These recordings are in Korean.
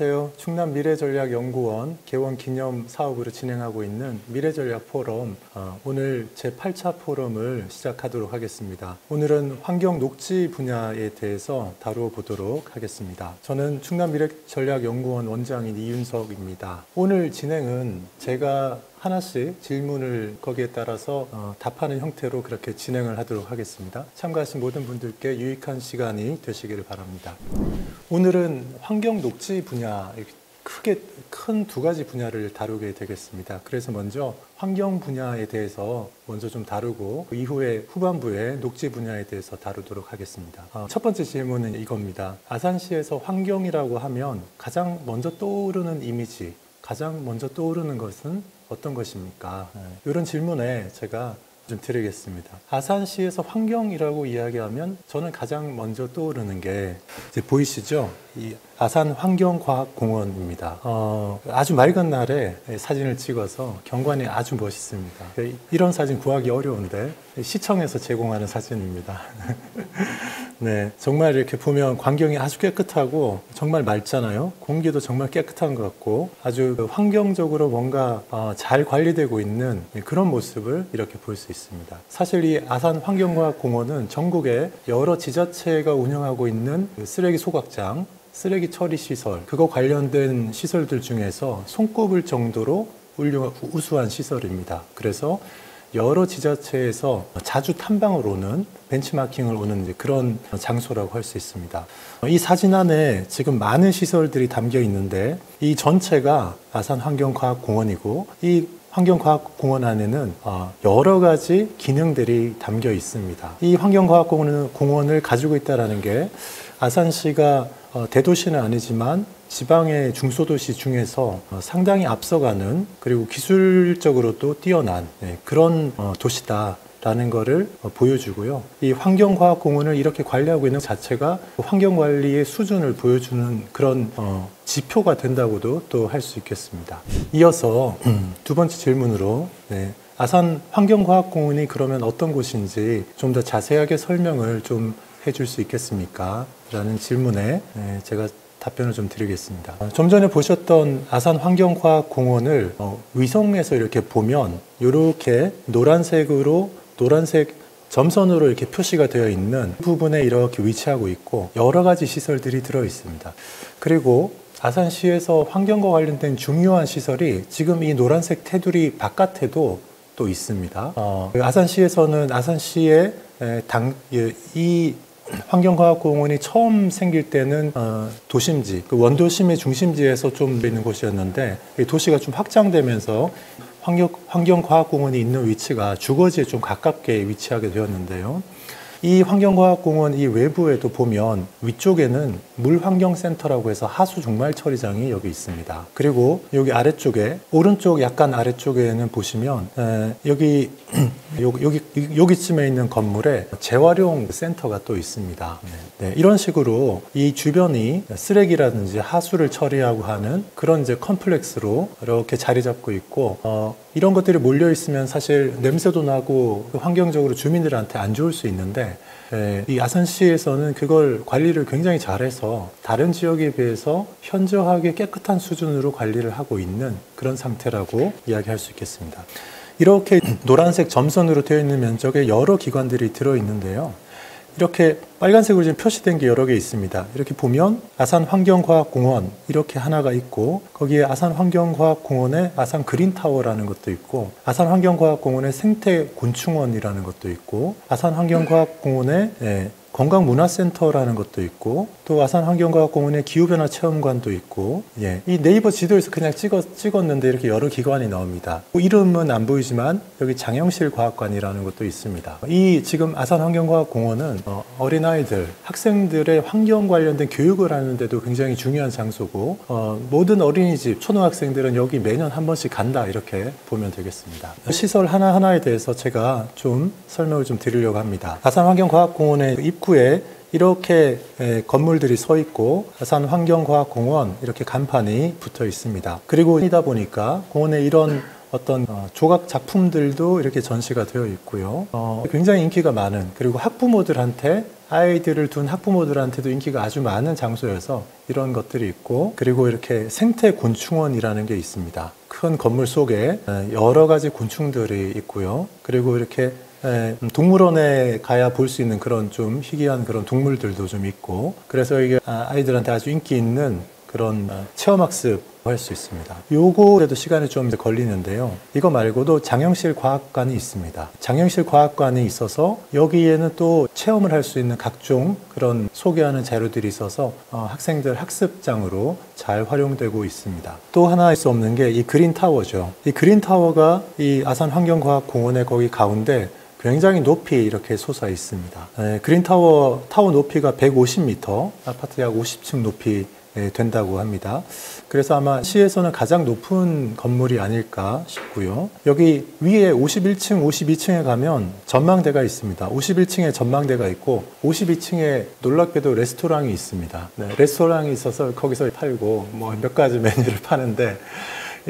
안녕하세요. 충남 미래전략연구원 개원 기념 사업으로 진행하고 있는 미래전략 포럼, 오늘 제8차 포럼을 시작하도록 하겠습니다. 오늘은 환경 녹지 분야에 대해서 다뤄보도록 하겠습니다. 저는 충남 미래전략연구원 원장인 이윤석입니다. 오늘 진행은 제가 하나씩 질문을 거기에 따라서 답하는 형태로 그렇게 진행을 하도록 하겠습니다. 참가하신 모든 분들께 유익한 시간이 되시기를 바랍니다. 오늘은 환경 녹지 분야, 크게 큰 두 가지 분야를 다루게 되겠습니다. 그래서 먼저 환경 분야에 대해서 먼저 좀 다루고 이후에 후반부에 녹지 분야에 대해서 다루도록 하겠습니다. 첫 번째 질문은 이겁니다. 아산시에서 환경이라고 하면 가장 먼저 떠오르는 이미지, 가장 먼저 떠오르는 것은 어떤 것입니까? 이런 질문에 제가 좀 드리겠습니다. 아산시에서 환경이라고 이야기하면 저는 가장 먼저 떠오르는 게 이제 보이시죠? 이 아산 환경과학공원입니다. 아주 맑은 날에 사진을 찍어서 경관이 아주 멋있습니다. 이런 사진 구하기 어려운데 시청에서 제공하는 사진입니다. 네, 정말 이렇게 보면 광경이 아주 깨끗하고 정말 맑잖아요. 공기도 정말 깨끗한 것 같고 아주 환경적으로 뭔가 잘 관리되고 있는 그런 모습을 이렇게 볼 수 있습니다. 사실 이 아산 환경과학공원은 전국에 여러 지자체가 운영하고 있는 쓰레기 소각장, 쓰레기 처리 시설, 그거 관련된 시설들 중에서 손꼽을 정도로 우수한 시설입니다. 그래서 여러 지자체에서 자주 탐방을 오는, 벤치마킹을 오는 그런 장소라고 할 수 있습니다. 이 사진 안에 지금 많은 시설들이 담겨 있는데 이 전체가 아산 환경과학공원이고 이 환경과학공원 안에는 여러 가지 기능들이 담겨 있습니다. 이 환경과학공원을 가지고 있다는 게 아산시가 대도시는 아니지만 지방의 중소도시 중에서 상당히 앞서가는, 그리고 기술적으로도 뛰어난 그런 도시다라는 것을 보여주고요. 이 환경과학공원을 이렇게 관리하고 있는 자체가 환경관리의 수준을 보여주는 그런 지표가 된다고도 또 할 수 있겠습니다. 이어서 두 번째 질문으로 아산 환경과학공원이 그러면 어떤 곳인지 좀 더 자세하게 설명을 좀 해줄 수 있겠습니까? 라는 질문에 제가 답변을 좀 드리겠습니다. 좀 전에 보셨던 아산 환경과학공원을 위성에서 이렇게 보면 이렇게 노란색 점선으로 이렇게 표시가 되어 있는 부분에 이렇게 위치하고 있고 여러 가지 시설들이 들어 있습니다. 그리고 아산시에서 환경과 관련된 중요한 시설이 지금 이 노란색 테두리 바깥에도 또 있습니다. 아산시에서는 아산시의 이 환경과학공원이 처음 생길 때는 도심지, 원도심의 중심지에서 좀 있는 곳이었는데 도시가 좀 확장되면서 환경과학공원이 있는 위치가 주거지에 좀 가깝게 위치하게 되었는데요. 이 환경과학공원 이 외부에도 보면 위쪽에는 물환경센터라고 해서 하수 종말 처리장이 여기 있습니다. 그리고 여기 아래쪽에, 오른쪽 약간 아래쪽에는 보시면 여기쯤에 있는 건물에 재활용 센터가 또 있습니다. 이런 식으로 이 주변이 쓰레기라든지 하수를 처리하고 하는 그런 이제 컴플렉스로 이렇게 자리 잡고 있고 이런 것들이 몰려 있으면 사실 냄새도 나고 환경적으로 주민들한테 안 좋을 수 있는데 이 아산시에서는 그걸 관리를 굉장히 잘해서 다른 지역에 비해서 현저하게 깨끗한 수준으로 관리를 하고 있는 그런 상태라고 이야기할 수 있겠습니다. 이렇게 노란색 점선으로 되어 있는 면적에 여러 기관들이 들어있는데요. 이렇게 빨간색으로 지금 표시된 게 여러 개 있습니다. 이렇게 보면 아산 환경과학공원 이렇게 하나가 있고 거기에 아산 환경과학공원에 아산 그린타워라는 것도 있고 아산 환경과학공원에 생태곤충원이라는 것도 있고 아산 환경과학공원에 건강문화센터라는 것도 있고 또 아산 환경과학공원에 기후변화 체험관도 있고 이 네이버 지도에서 그냥 찍었는데 이렇게 여러 기관이 나옵니다. 이름은 안 보이지만 여기 장영실 과학관이라는 것도 있습니다. 이 지금 아산 환경과학공원은 어린아이들, 학생들의 환경 관련된 교육을 하는데도 굉장히 중요한 장소고 모든 어린이집, 초등학생들은 여기 매년 한 번씩 간다 이렇게 보면 되겠습니다. 시설 하나하나에 대해서 제가 좀 설명을 좀 드리려고 합니다. 아산 환경과학공원의 입구에 이렇게 건물들이 서 있고 아산 환경과학공원 이렇게 간판이 붙어 있습니다. 그리고 이다 보니까 공원에 이런 어떤 조각 작품들도 이렇게 전시가 되어 있고요. 굉장히 인기가 많은, 그리고 학부모들한테 아이들을 둔 학부모들한테도 인기가 아주 많은 장소여서 이런 것들이 있고, 그리고 이렇게 생태곤충원이라는 게 있습니다. 큰 건물 속에 여러 가지 곤충들이 있고요. 그리고 이렇게 동물원에 가야 볼 수 있는 그런 좀 희귀한 그런 동물들도 좀 있고, 그래서 이게 아이들한테 아주 인기 있는 그런 체험학습 할 수 있습니다. 요거에도 시간이 좀 걸리는데요. 이거 말고도 장영실 과학관이 있습니다. 장영실 과학관이 있어서 여기에는 또 체험을 할 수 있는 각종 그런 소개하는 자료들이 있어서 학생들 학습장으로 잘 활용되고 있습니다. 또 하나 할 수 없는 게 이 그린타워죠. 이 그린타워가 이 아산환경과학공원의 거기 가운데 굉장히 높이 이렇게 솟아 있습니다. 그린타워 높이가 150m, 아파트 약 50층 높이 된다고 합니다. 그래서 아마 시에서는 가장 높은 건물이 아닐까 싶고요. 여기 위에 51층, 52층에 가면 전망대가 있습니다. 51층에 전망대가 있고 52층에 놀랍게도 레스토랑이 있습니다. 네, 레스토랑이 있어서 거기서 팔고 뭐 몇 가지 메뉴를 파는데,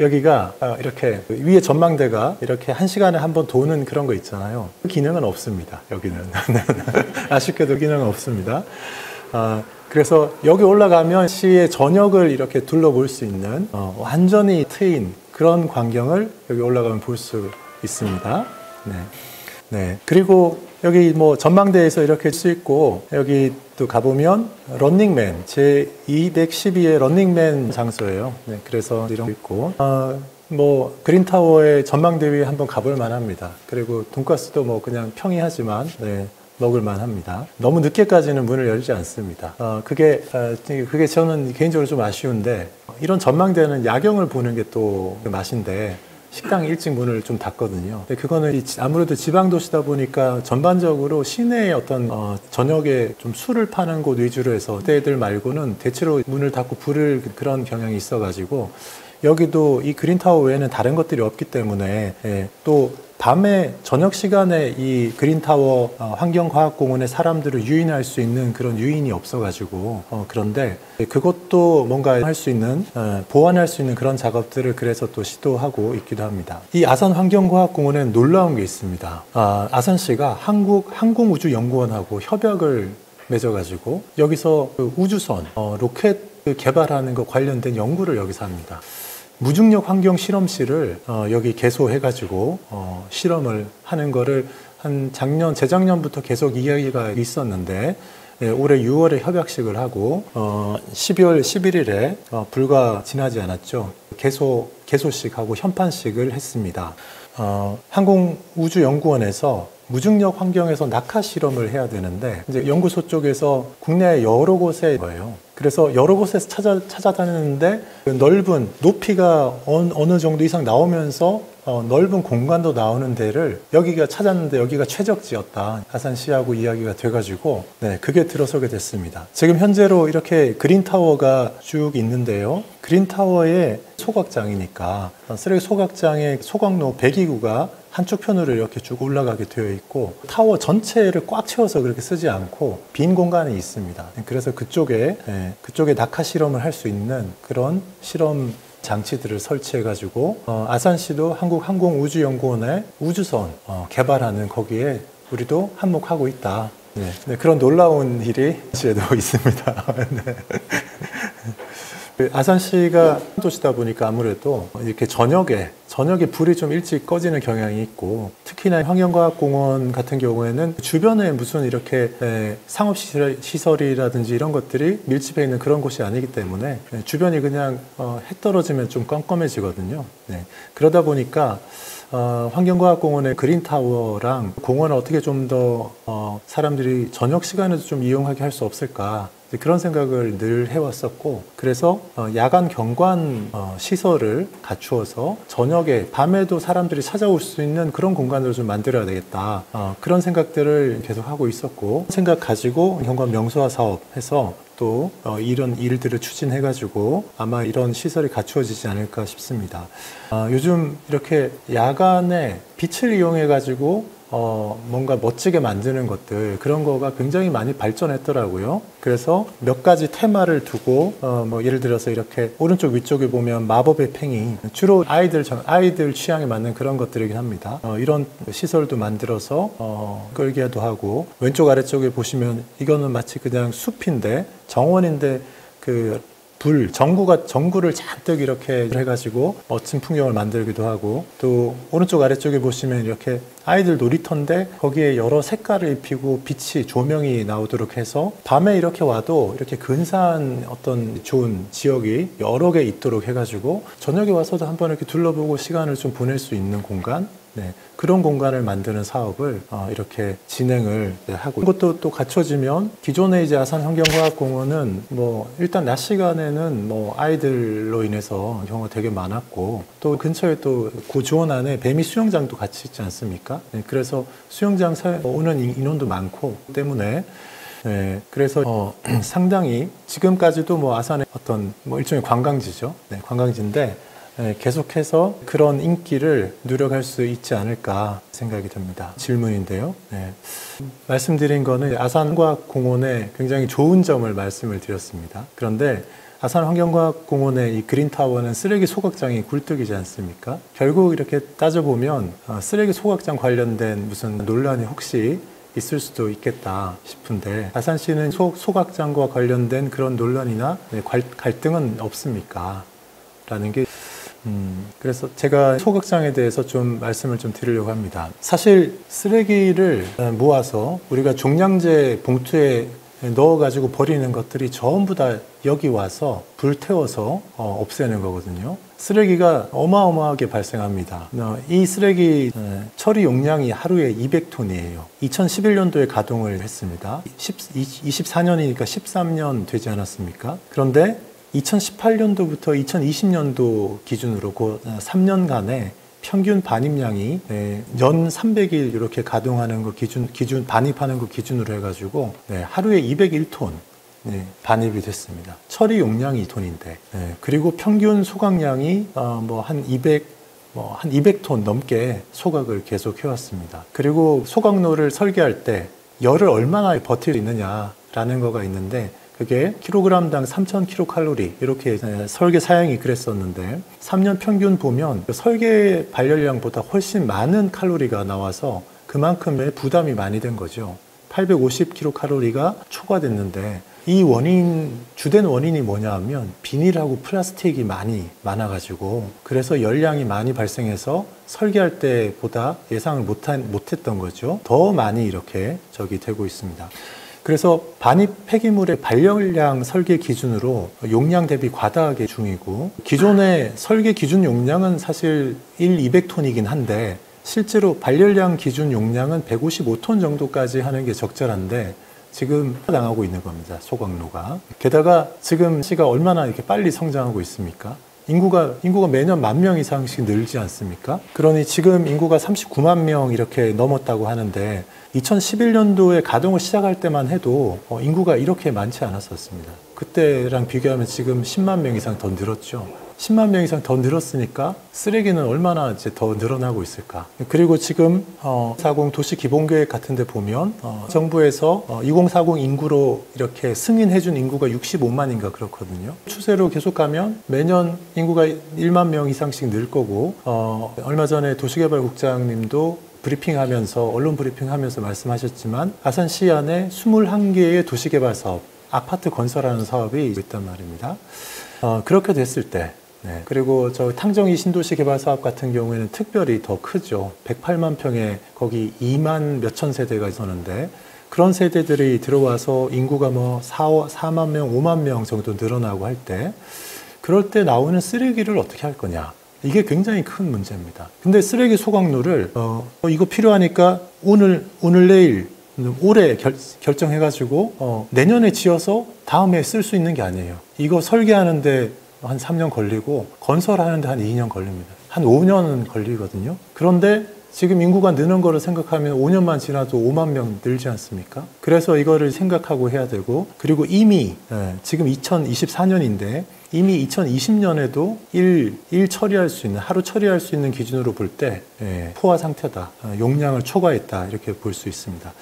여기가 이렇게 위에 전망대가 이렇게 1시간에 한 번 도는 그런 거 있잖아요. 그 기능은 없습니다. 여기는. 아쉽게도 기능은 없습니다. 그래서 여기 올라가면 시의 전역을 이렇게 둘러볼 수 있는 완전히 트인 그런 광경을 여기 올라가면 볼 수 있습니다. 네. 네. 그리고 여기 뭐 전망대에서 이렇게 할 수 있고, 여기 또 가보면 런닝맨, 제 212의 런닝맨 장소예요. 네. 그래서 이런 거 있고, 뭐 그린타워의 전망대 위에 한번 가볼 만합니다. 그리고 돈가스도 뭐 그냥 평이하지만 네, 먹을만 합니다. 너무 늦게까지는 문을 열지 않습니다. 그게 저는 개인적으로 좀 아쉬운데, 이런 전망대는 야경을 보는 게 또 맛인데 식당이 일찍 문을 좀 닫거든요. 근데 그거는 아무래도 지방도시다 보니까 전반적으로 시내의 어떤 저녁에 좀 술을 파는 곳 위주로 해서 그때들 말고는 대체로 문을 닫고 부를 그런 경향이 있어가지고, 여기도 이 그린타워 외에는 다른 것들이 없기 때문에 또 밤에 저녁 시간에 이 그린타워 환경과학공원의 사람들을 유인할 수 있는 그런 유인이 없어가지고 그런데 그것도 뭔가 할 수 있는 보완할 수 있는 그런 작업들을 그래서 또 시도하고 있기도 합니다. 이 아산 환경과학공원에는 놀라운 게 있습니다. 아산시가 한국항공우주연구원하고 협약을 맺어가지고 여기서 그 우주선 로켓 개발하는 거 관련된 연구를 여기서 합니다. 무중력 환경 실험실을 여기 개소해가지고 실험을 하는 거를 한 재작년부터 계속 이야기가 있었는데, 올해 6월에 협약식을 하고 12월 11일에 불과 지나지 않았죠. 개소식하고 현판식을 했습니다. 항공우주연구원에서 무중력 환경에서 낙하 실험을 해야 되는데, 이제 연구소 쪽에서 국내 여러 곳에 거예요. 그래서 여러 곳에서 찾아다녔는데 그 넓은 높이가 어느 정도 이상 나오면서 넓은 공간도 나오는 데를 여기가 찾았는데 여기가 최적지였다. 아산시하고 이야기가 돼가지고 네, 그게 들어서게 됐습니다. 지금 현재로 이렇게 그린타워가 쭉 있는데요. 그린타워의 소각장이니까 쓰레기 소각장의 소각로 배기구가 한쪽 편으로 이렇게 쭉 올라가게 되어 있고, 타워 전체를 꽉 채워서 그렇게 쓰지 않고 빈 공간이 있습니다. 그래서 그쪽에 낙하 실험을 할 수 있는 그런 실험 장치들을 설치해가지고 아산시도 한국항공우주연구원의 우주선 개발하는 거기에 우리도 한몫하고 있다. 네, 그런 놀라운 일이 시에도 있습니다. 네. 아산시가 도시다 보니까 아무래도 이렇게 저녁에 불이 좀 일찍 꺼지는 경향이 있고, 특히나 환경과학공원 같은 경우에는 주변에 무슨 이렇게 상업시설이라든지 이런 것들이 밀집해 있는 그런 곳이 아니기 때문에 주변이 그냥 해 떨어지면 좀 껌껌해지거든요. 네. 그러다 보니까 환경과학공원의 그린타워랑 공원을 어떻게 좀 더 사람들이 저녁 시간에도 좀 이용하게 할 수 없을까, 그런 생각을 늘 해왔었고, 그래서 야간 경관 시설을 갖추어서 저녁에 밤에도 사람들이 찾아올 수 있는 그런 공간을 좀 만들어야 되겠다, 그런 생각들을 계속 하고 있었고, 생각 가지고 경관 명소화 사업해서 또 이런 일들을 추진해가지고 아마 이런 시설이 갖추어지지 않을까 싶습니다. 요즘 이렇게 야간에 빛을 이용해가지고 뭔가 멋지게 만드는 것들, 그런 거가 굉장히 많이 발전했더라고요. 그래서 몇 가지 테마를 두고 뭐 예를 들어서 이렇게 오른쪽 위쪽에 보면 마법의 팽이, 주로 아이들 취향에 맞는 그런 것들이긴 합니다. 이런 시설도 만들어서 끌기도 하고, 왼쪽 아래쪽에 보시면 이거는 마치 그냥 숲인데 정원인데 전구를 잔뜩 이렇게 해가지고 멋진 풍경을 만들기도 하고, 또 오른쪽 아래쪽에 보시면 이렇게 아이들 놀이터인데 거기에 여러 색깔을 입히고 빛이 조명이 나오도록 해서 밤에 이렇게 와도 이렇게 근사한 어떤 좋은 지역이 여러 개 있도록 해가지고 저녁에 와서도 한번 이렇게 둘러보고 시간을 좀 보낼 수 있는 공간, 그런 공간을 만드는 사업을 이렇게 진행을 하고, 이것도 또 갖춰지면 기존의 이제 아산환경과학공원은 뭐 일단 낮 시간에는 뭐 아이들로 인해서 경우가 되게 많았고, 또 근처에 또 고조원 안에 배미 수영장도 같이 있지 않습니까? 그래서 수영장 오는 인원도 많고 때문에 그래서 상당히 지금까지도 뭐 아산의 어떤 뭐 일종의 관광지죠. 관광지인데 계속해서 그런 인기를 누려갈 수 있지 않을까 생각이 듭니다. 질문인데요. 말씀드린 거는 아산과학공원의 굉장히 좋은 점을 말씀을 드렸습니다. 그런데 아산환경과학공원의 이 그린타워는 쓰레기 소각장이 굴뚝이지 않습니까? 결국 이렇게 따져보면 쓰레기 소각장 관련된 무슨 논란이 혹시 있을 수도 있겠다 싶은데, 아산시는 소각장과 관련된 그런 논란이나 갈등은 없습니까? 라는 게 그래서 제가 소각장에 대해서 좀 말씀을 좀 드리려고 합니다. 사실 쓰레기를 모아서 우리가 종량제 봉투에 넣어가지고 버리는 것들이 전부 다 여기 와서 불태워서 없애는 거거든요. 쓰레기가 어마어마하게 발생합니다. 이 쓰레기 처리 용량이 하루에 200톤이에요. 2011년도에 가동을 했습니다. 24년이니까 13년 되지 않았습니까? 그런데 2018년도부터 2020년도 기준으로 그 3년간에 평균 반입량이 연 300일 이렇게 가동하는 거 기준 반입하는 거 기준으로 해가지고 하루에 201톤 반입이 됐습니다. 처리 용량이 2톤인데 그리고 평균 소각량이 한 200톤 넘게 소각을 계속 해왔습니다. 그리고 소각로를 설계할 때 열을 얼마나 버틸 수 있느냐라는 거가 있는데, 그게 킬로그램당 3,000kcal 이렇게 설계 사양이 그랬었는데 3년 평균 보면 설계 발열량보다 훨씬 많은 칼로리가 나와서 그만큼의 부담이 많이 된 거죠. 850kcal가 초과됐는데, 이 주된 원인이 뭐냐 하면 비닐하고 플라스틱이 많아가지고, 그래서 열량이 많이 발생해서 설계할 때보다 예상을 못했던 거죠. 더 많이 이렇게 되고 있습니다. 그래서 반입 폐기물의 발열량 설계 기준으로 용량 대비 과다하게 중이고, 기존의 설계 기준 용량은 사실 200톤이긴 한데 실제로 발열량 기준 용량은 155톤 정도까지 하는 게 적절한데 지금 당하고 있는 겁니다. 소각로가. 게다가 지금 시가 얼마나 이렇게 빨리 성장하고 있습니까? 인구가 매년 10,000명 이상씩 늘지 않습니까? 그러니 지금 인구가 39만 명 이렇게 넘었다고 하는데 2011년도에 가동을 시작할 때만 해도 인구가 이렇게 많지 않았었습니다. 그때랑 비교하면 지금 10만 명 이상 더 늘었죠. 10만 명 이상 더 늘었으니까 쓰레기는 얼마나 이제 더 늘어나고 있을까. 그리고 지금 2040 도시기본계획 같은 데 보면 정부에서 2040 인구로 이렇게 승인해준 인구가 65만인가 그렇거든요. 추세로 계속 가면 매년 인구가 1만 명 이상씩 늘 거고, 얼마 전에 도시개발국장님도 언론 브리핑하면서 말씀하셨지만 아산시 안에 21개의 도시개발 사업, 아파트 건설하는 사업이 있단 말입니다. 그렇게 됐을 때, 그리고 탕정이 신도시 개발 사업 같은 경우에는 특별히 더 크죠. 108만 평에 거기 2만 몇천 세대가 있었는데, 그런 세대들이 들어와서 인구가 4만 명, 5만 명 정도 늘어나고 할 때, 그럴 때 나오는 쓰레기를 어떻게 할 거냐. 이게 굉장히 큰 문제입니다. 근데 쓰레기 소각로를 이거 필요하니까 오늘 내일 올해 결정해가지고 내년에 지어서 다음에 쓸 수 있는 게 아니에요. 이거 설계하는데 한 3년 걸리고 건설하는데 한 2년 걸립니다. 한 5년 걸리거든요. 그런데 지금 인구가 느는 거를 생각하면 5년만 지나도 5만 명 늘지 않습니까? 그래서 이거를 생각하고 해야 되고, 그리고 이미 지금 2024년인데 이미 2020년에도 일 처리할 수 있는, 하루 처리할 수 있는 기준으로 볼 때 포화 상태다, 용량을 초과했다, 이렇게 볼 수 있습니다.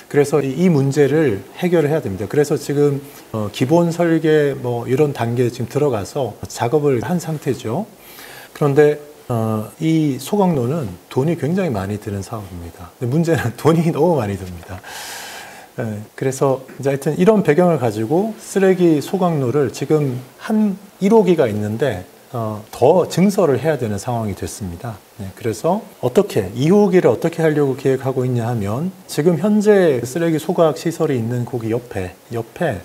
그래서 이 문제를 해결을 해야 됩니다. 그래서 지금 기본 설계 뭐 이런 단계에 지금 들어가서 작업을 한 상태죠. 그런데 이 소각로는 돈이 굉장히 많이 드는 사업입니다. 문제는 돈이 너무 많이 듭니다. 그래서 이제 하여튼 이런 배경을 가지고 쓰레기 소각로를 지금 한 1호기가 있는데 더 증설을 해야 되는 상황이 됐습니다. 그래서 2호기를 어떻게 하려고 계획하고 있냐 하면, 지금 현재 쓰레기 소각 시설이 있는 거기 옆에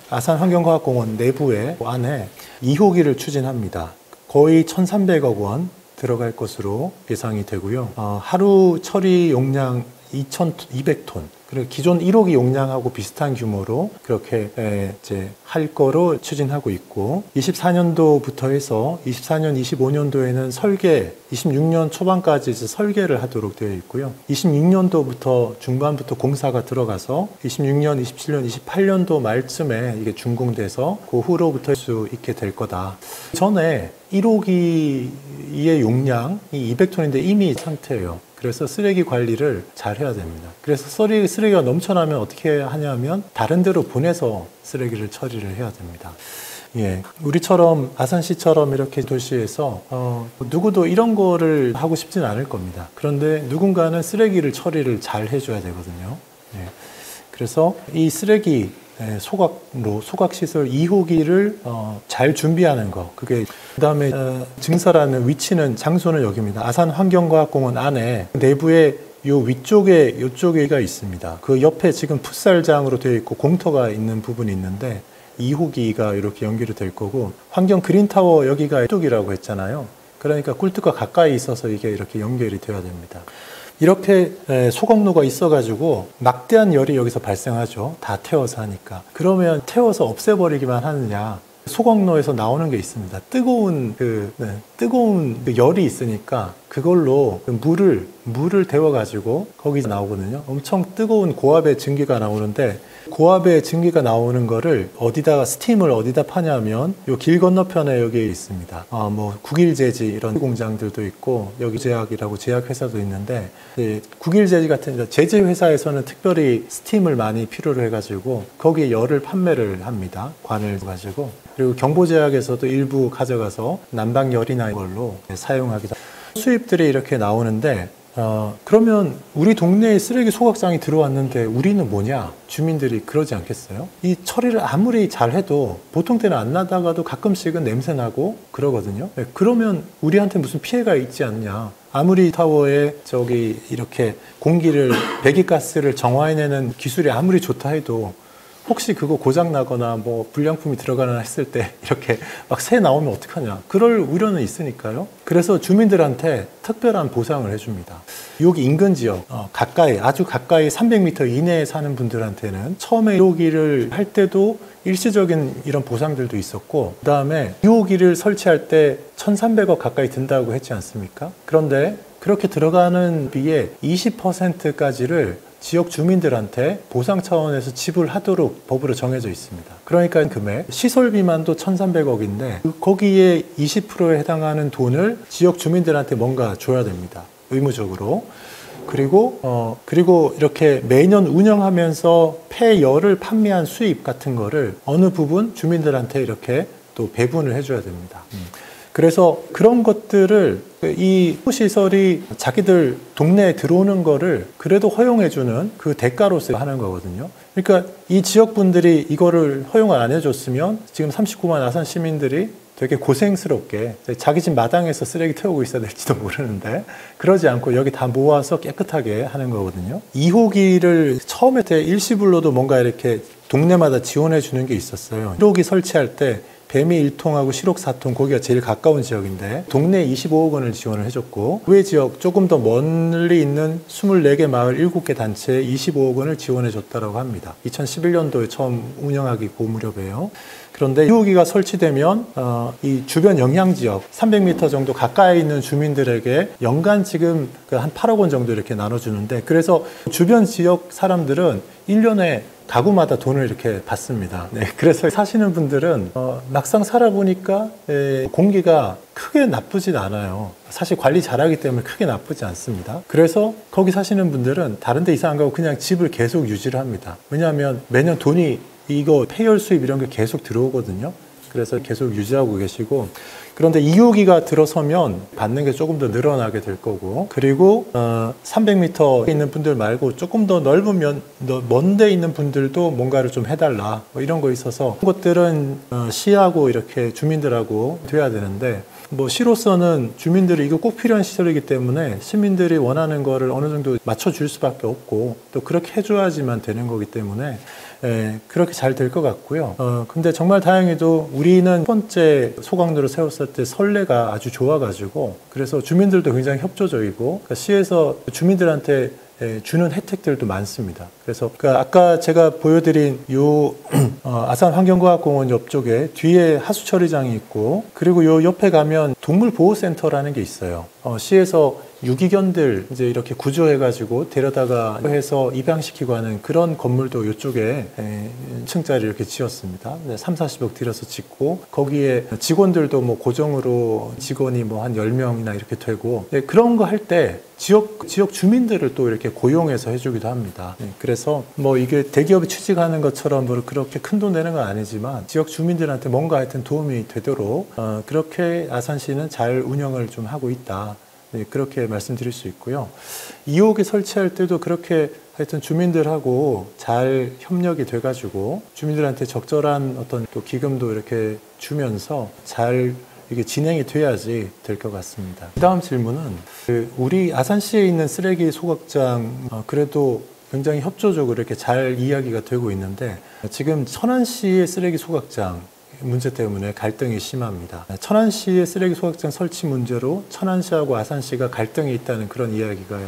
아산환경과학공원 내부에 안에 2호기를 추진합니다. 거의 1,300억 원 들어갈 것으로 예상이 되고요. 하루 처리 용량 2,200톤. 그리고 기존 1호기 용량하고 비슷한 규모로 그렇게 이제 할 거로 추진하고 있고, 24년도부터 해서 24년, 25년도에는 설계, 26년 초반까지 이제 설계를 하도록 되어 있고요. 26년도부터 중반부터 공사가 들어가서 26년, 27년, 28년도 말쯤에 이게 준공돼서 그 후로부터 할 수 있게 될 거다. 전에 1호기의 용량이 200톤인데 이미 상태예요. 그래서 쓰레기 관리를 잘 해야 됩니다. 그래서 쓰레기가 넘쳐나면 어떻게 하냐면 다른 데로 보내서 쓰레기를 처리를 해야 됩니다. 우리처럼 아산시처럼 이렇게 도시에서 누구도 이런 거를 하고 싶진 않을 겁니다. 그런데 누군가는 쓰레기를 처리를 잘 해줘야 되거든요. 그래서 이 쓰레기 소각시설 2호기를 잘 준비하는 거, 그 다음에 증설하는 위치는, 장소는 여기입니다. 아산환경과학공원 안에 내부에 요 위쪽에 요쪽에가 있습니다. 그 옆에 지금 풋살장으로 되어 있고 공터가 있는 부분이 있는데 2호기가 이렇게 연결이 될 거고, 환경 그린타워 여기가 이쪽이라고 했잖아요. 그러니까 꿀뚝과 가까이 있어서 이게 이렇게 연결이 되어야 됩니다. 이렇게 소각로가 있어가지고 막대한 열이 여기서 발생하죠. 다 태워서 하니까. 그러면 태워서 없애버리기만 하느냐? 소각로에서 나오는 게 있습니다. 뜨거운 그 열이 있으니까 그걸로 물을 데워가지고 거기서 나오거든요. 엄청 뜨거운 고압의 증기가 나오는데, 고압의 증기가 나오는 거를 스팀을 어디다 파냐면 요 길 건너편에 여기 있습니다. 뭐 국일제지 이런 공장들도 있고, 여기 제약이라고 제약회사도 있는데, 국일제지 같은 제지 회사에서는 특별히 스팀을 많이 필요로 해가지고 거기에 열을 판매를 합니다. 관을 가지고. 그리고 경보제약에서도 일부 가져가서 난방열이나 이걸로 사용하기도 합니다. 수입들이 이렇게 나오는데, 그러면 우리 동네에 쓰레기 소각장이 들어왔는데 우리는 뭐냐? 주민들이 그러지 않겠어요? 이 처리를 아무리 잘해도 보통 때는 안 나다가도 가끔씩은 냄새 나고 그러거든요. 그러면 우리한테 무슨 피해가 있지 않냐? 아무리 타워에 이렇게 배기가스를 정화해내는 기술이 아무리 좋다 해도 혹시 그거 고장 나거나 뭐 불량품이 들어가나 했을 때 이렇게 막 새 나오면 어떡하냐, 그럴 우려는 있으니까요. 그래서 주민들한테 특별한 보상을 해줍니다. 여기 인근 지역 아주 가까이 300m 이내에 사는 분들한테는 처음에 1호기를 할 때도 일시적인 이런 보상들도 있었고, 그 다음에 2호기를 설치할 때 1,300억 가까이 든다고 했지 않습니까? 그런데 그렇게 들어가는 비의 20%까지를 지역 주민들한테 보상 차원에서 지불하도록 법으로 정해져 있습니다. 그러니까 금액, 시설비만도 1,300억인데 거기에 20%에 해당하는 돈을 지역 주민들한테 뭔가 줘야 됩니다. 의무적으로. 그리고 이렇게 매년 운영하면서 폐열을 판매한 수입 같은 거를 어느 부분 주민들한테 이렇게 또 배분을 해줘야 됩니다. 그래서 그런 것들을, 이 시설이 자기들 동네에 들어오는 거를 그래도 허용해주는 그 대가로서 하는 거거든요. 그러니까 이 지역분들이 이거를 허용을 안 해줬으면 지금 39만 아산 시민들이 되게 고생스럽게 자기 집 마당에서 쓰레기 태우고 있어야 될지도 모르는데, 그러지 않고 여기 다 모아서 깨끗하게 하는 거거든요. 2호기를 처음에 일시불로도 뭔가 이렇게 동네마다 지원해 주는 게 있었어요. 1호기 설치할 때 배미 1통하고 시록 4통, 거기가 제일 가까운 지역인데 동네에 25억 원을 지원을 해줬고, 그 외 지역 조금 더 멀리 있는 24개 마을 7개 단체에 25억 원을 지원해 줬다고 합니다. 2011년도에 처음 운영하기 그 무렵에요. 그런데 2호기가 설치되면 이 주변 영향지역 300m 정도 가까이 있는 주민들에게 연간 지금 한 8억 원 정도 이렇게 나눠주는데, 그래서 주변 지역 사람들은 1년에 가구마다 돈을 이렇게 받습니다. 네, 그래서 사시는 분들은 막상 살아보니까 공기가 크게 나쁘진 않아요. 사실 관리 잘하기 때문에 크게 나쁘지 않습니다. 그래서 거기 사시는 분들은 다른 데 이사 안 가고 그냥 집을 계속 유지를 합니다. 왜냐하면 매년 돈이 이거 폐열 수입 이런 게 계속 들어오거든요. 그래서 계속 유지하고 계시고, 그런데 2호기가 들어서면 받는 게 조금 더 늘어나게 될 거고, 그리고 300m 있는 분들 말고 조금 더 넓으면 먼데 있는 분들도 뭔가를 좀 해달라, 뭐 이런 거 있어서 그런 것들은 시하고 이렇게 주민들하고 돼야 되는데, 뭐 시로서는 주민들이 이거 꼭 필요한 시설이기 때문에 시민들이 원하는 거를 어느 정도 맞춰줄 수밖에 없고, 또 그렇게 해줘야지만 되는 거기 때문에 그렇게 잘 될 것 같고요. 근데 정말 다행히도 우리는 첫 번째 소각로를 세웠을 때 선례가 아주 좋아가지고, 그래서 주민들도 굉장히 협조적이고, 그러니까 시에서 주민들한테 주는 혜택들도 많습니다. 그래서 아까 제가 보여드린 요 아산 환경과학공원 옆쪽에 뒤에 하수처리장이 있고, 그리고 요 옆에 가면 동물보호센터라는 게 있어요. 시에서 유기견들 이제 이렇게 구조해가지고 데려다가 해서 입양시키고 하는 그런 건물도 이쪽에 층짜리 이렇게 지었습니다. 3, 40억 들여서 짓고, 거기에 직원들도 뭐 고정으로 직원이 뭐 한 10명이나 이렇게 되고, 그런 거 할 때 지역 주민들을 또 이렇게 고용해서 해주기도 합니다. 그래서 뭐 이게 대기업이 취직하는 것처럼 뭐 그렇게 큰 돈 내는 건 아니지만 지역 주민들한테 뭔가 하여튼 도움이 되도록 그렇게 아산시는 잘 운영을 좀 하고 있다. 네, 그렇게 말씀드릴 수 있고요. 2호기 설치할 때도 그렇게 하여튼 주민들하고 잘 협력이 돼가지고 주민들한테 적절한 어떤 또 기금도 이렇게 주면서 잘 이게 진행이 돼야지 될 것 같습니다. 다음 질문은 우리 아산시에 있는 쓰레기 소각장 그래도 굉장히 협조적으로 이렇게 잘 이야기가 되고 있는데, 지금 천안시의 쓰레기 소각장 문제 때문에 갈등이 심합니다. 천안시의 쓰레기 소각장 설치 문제로 천안시하고 아산시가 갈등이 있다는 그런 이야기가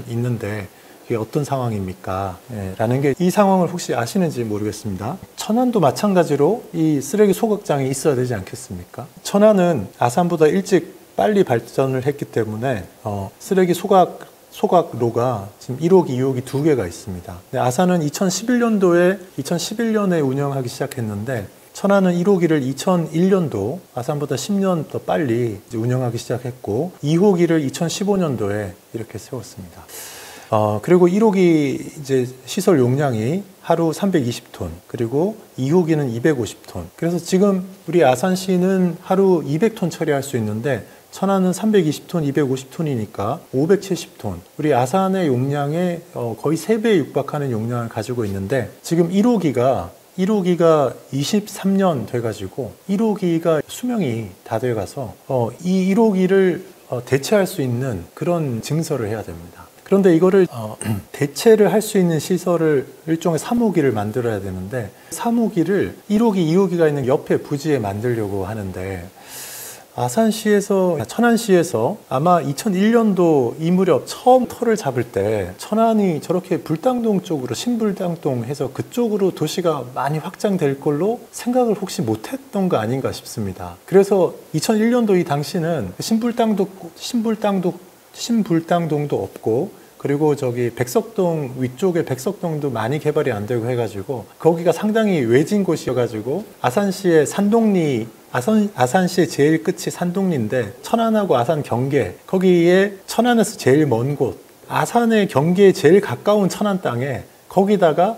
있는데, 이게 어떤 상황입니까? 라는 게, 이 상황을 혹시 아시는지 모르겠습니다. 천안도 마찬가지로 이 쓰레기 소각장이 있어야 되지 않겠습니까? 천안은 아산보다 일찍 빨리 발전을 했기 때문에 쓰레기 소각로가 지금 1호기, 2호기 두 개가 있습니다. 아산은 2011년에 운영하기 시작했는데, 천안은 1호기를 2001년도, 아산보다 10년 더 빨리 이제 운영하기 시작했고, 2호기를 2015년도에 이렇게 세웠습니다. 그리고 1호기 이제 시설 용량이 하루 320톤, 그리고 2호기는 250톤. 그래서 지금 우리 아산시는 하루 200톤 처리할 수 있는데, 천안은 320톤, 250톤이니까 570톤. 우리 아산의 용량의 거의 3배에 육박하는 용량을 가지고 있는데, 지금 1호기가 23년 돼가지고 1호기가 수명이 다 돼가서 이 1호기를 대체할 수 있는 그런 증설을 해야 됩니다. 그런데 이거를 대체를 할 수 있는 시설을 일종의 3호기를 만들어야 되는데, 3호기를 1호기, 2호기가 있는 옆에 부지에 만들려고 하는데, 아산시에서, 천안시에서 아마 2001년도 이 무렵 처음 터를 잡을 때 천안이 저렇게 불당동 쪽으로, 신불당동 해서 그쪽으로 도시가 많이 확장될 걸로 생각을 혹시 못했던 거 아닌가 싶습니다. 그래서 2001년도 이 당시는 신불당동도 없고, 그리고 저기 백석동 위쪽에 백석동도 많이 개발이 안 되고 해가지고 거기가 상당히 외진 곳이어가지고, 아산시의 산동리, 아산시의 제일 끝이 산동리인데, 천안하고 아산 경계, 거기에 천안에서 제일 먼 곳, 아산의 경계에 제일 가까운 천안 땅에 거기다가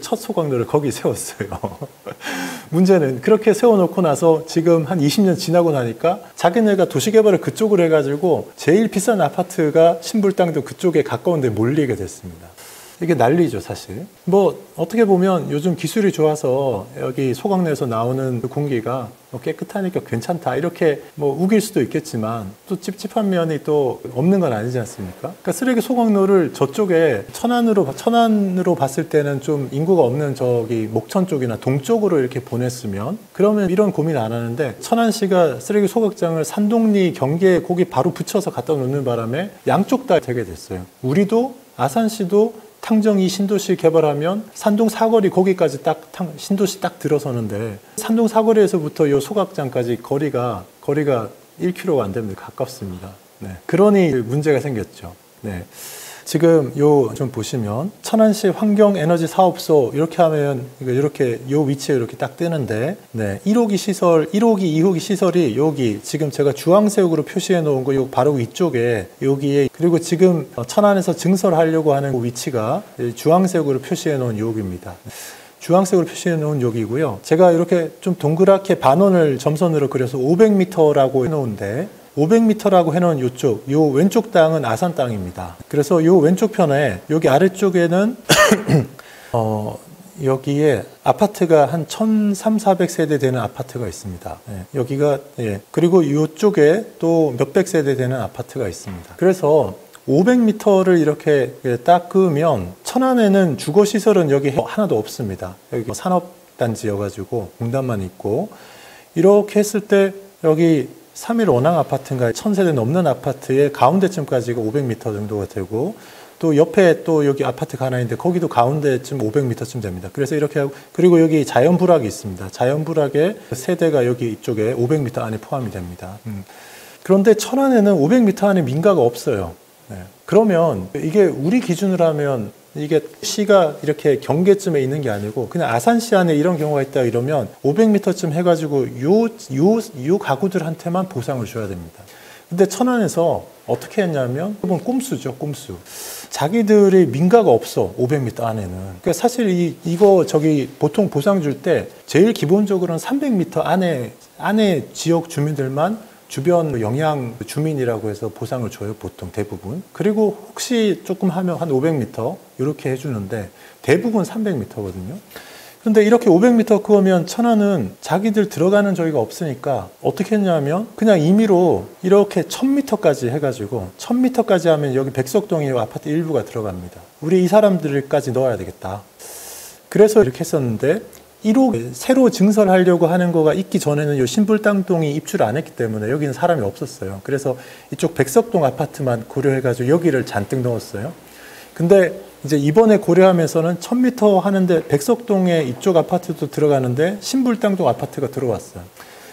첫 소각로를 거기 세웠어요. 문제는 그렇게 세워놓고 나서 지금 한 20년 지나고 나니까 자기네가 도시개발을 그쪽으로 해가지고 제일 비싼 아파트가 신불당도 그쪽에 가까운 데 몰리게 됐습니다. 이게 난리죠, 사실. 뭐 어떻게 보면 요즘 기술이 좋아서 여기 소각로에서 나오는 공기가 깨끗하니까 괜찮다, 이렇게 뭐 우길 수도 있겠지만, 또 찝찝한 면이 또 없는 건 아니지 않습니까? 그러니까 쓰레기 소각로를 저쪽에 천안으로 봤을 때는 좀 인구가 없는 저기 목천 쪽이나 동쪽으로 이렇게 보냈으면, 그러면 이런 고민 안 하는데, 천안시가 쓰레기 소각장을 산동리 경계에 거기 바로 붙여서 갖다 놓는 바람에 양쪽 다 되게 됐어요. 우리도, 아산시도 탕정이 신도시 개발하면 산동 사거리 거기까지 딱 신도시 딱 들어서는데 산동 사거리에서부터 요 소각장까지 거리가 1km가 안 됩니다. 가깝습니다. 네. 그러니 문제가 생겼죠. 네. 지금 요 좀 보시면 천안시 환경에너지사업소 이렇게 하면 이렇게 요 위치에 이렇게 딱 뜨는데, 네, 1호기 시설, 1호기, 2호기 시설이 여기 지금 제가 주황색으로 표시해 놓은 거 요 바로 위쪽에 여기에, 그리고 지금 천안에서 증설하려고 하는 그 위치가 주황색으로 표시해 놓은 여기입니다. 주황색으로 표시해 놓은 여기고요. 제가 이렇게 좀 동그랗게 반원을 점선으로 그려서 500m라고 해 놓은데, 500m라고 해놓은 이쪽, 요 왼쪽 땅은 아산 땅입니다. 그래서 요 왼쪽 편에 여기 아래쪽에는 여기에 아파트가 한 1,300~1,400세대 되는 아파트가 있습니다. 예, 여기가, 예, 그리고 이쪽에 또 몇백 세대 되는 아파트가 있습니다. 그래서 500m를 이렇게 딱 그으면 천안에는 주거시설은 여기 하나도 없습니다. 여기 산업단지여가지고 공단만 있고, 이렇게 했을 때 여기 3일 원앙 아파트인가 1,000세대 넘는 아파트의 가운데쯤까지가 500m 정도가 되고, 또 옆에 또 여기 아파트가 하나 있는데 거기도 가운데쯤 500m쯤 됩니다. 그래서 이렇게 하고, 그리고 여기 자연불악이 있습니다. 자연불악의 세대가 여기 이쪽에 500m 안에 포함이 됩니다. 그런데 천안에는 500m 안에 민가가 없어요. 네. 그러면 이게 우리 기준으로 하면 이게 시가 이렇게 경계쯤에 있는 게 아니고 그냥 아산시 안에 이런 경우가 있다 이러면 500m쯤 해가지고 요 가구들한테만 보상을 줘야 됩니다. 근데 천안에서 어떻게 했냐면, 이건 꼼수죠, 꼼수. 자기들의 민가가 없어, 500m 안에는. 그러니까 사실 이거 보통 보상 줄 때 제일 기본적으로는 300m 안에 지역 주민들만 주변 영향 주민이라고 해서 보상을 줘요, 보통 대부분. 그리고 혹시 조금 하면 한 500m 이렇게 해주는데 대부분 300m거든요. 근데 이렇게 500m 그으면 천안은 자기들 들어가는 저기가 없으니까 어떻게 했냐면 그냥 임의로 이렇게 1000m까지 해가지고 1000m까지 하면 여기 백석동에 아파트 일부가 들어갑니다. 우리 이 사람들까지 넣어야 되겠다. 그래서 이렇게 했었는데 1호 새로 증설하려고 하는 거가 있기 전에는 요 신불당동이 입주를 안 했기 때문에 여기는 사람이 없었어요. 그래서 이쪽 백석동 아파트만 고려해가지고 여기를 잔뜩 넣었어요. 근데 이제 이번에 고려하면서는 1000m 하는데 백석동에 이쪽 아파트도 들어가는데 신불당동 아파트가 들어왔어요.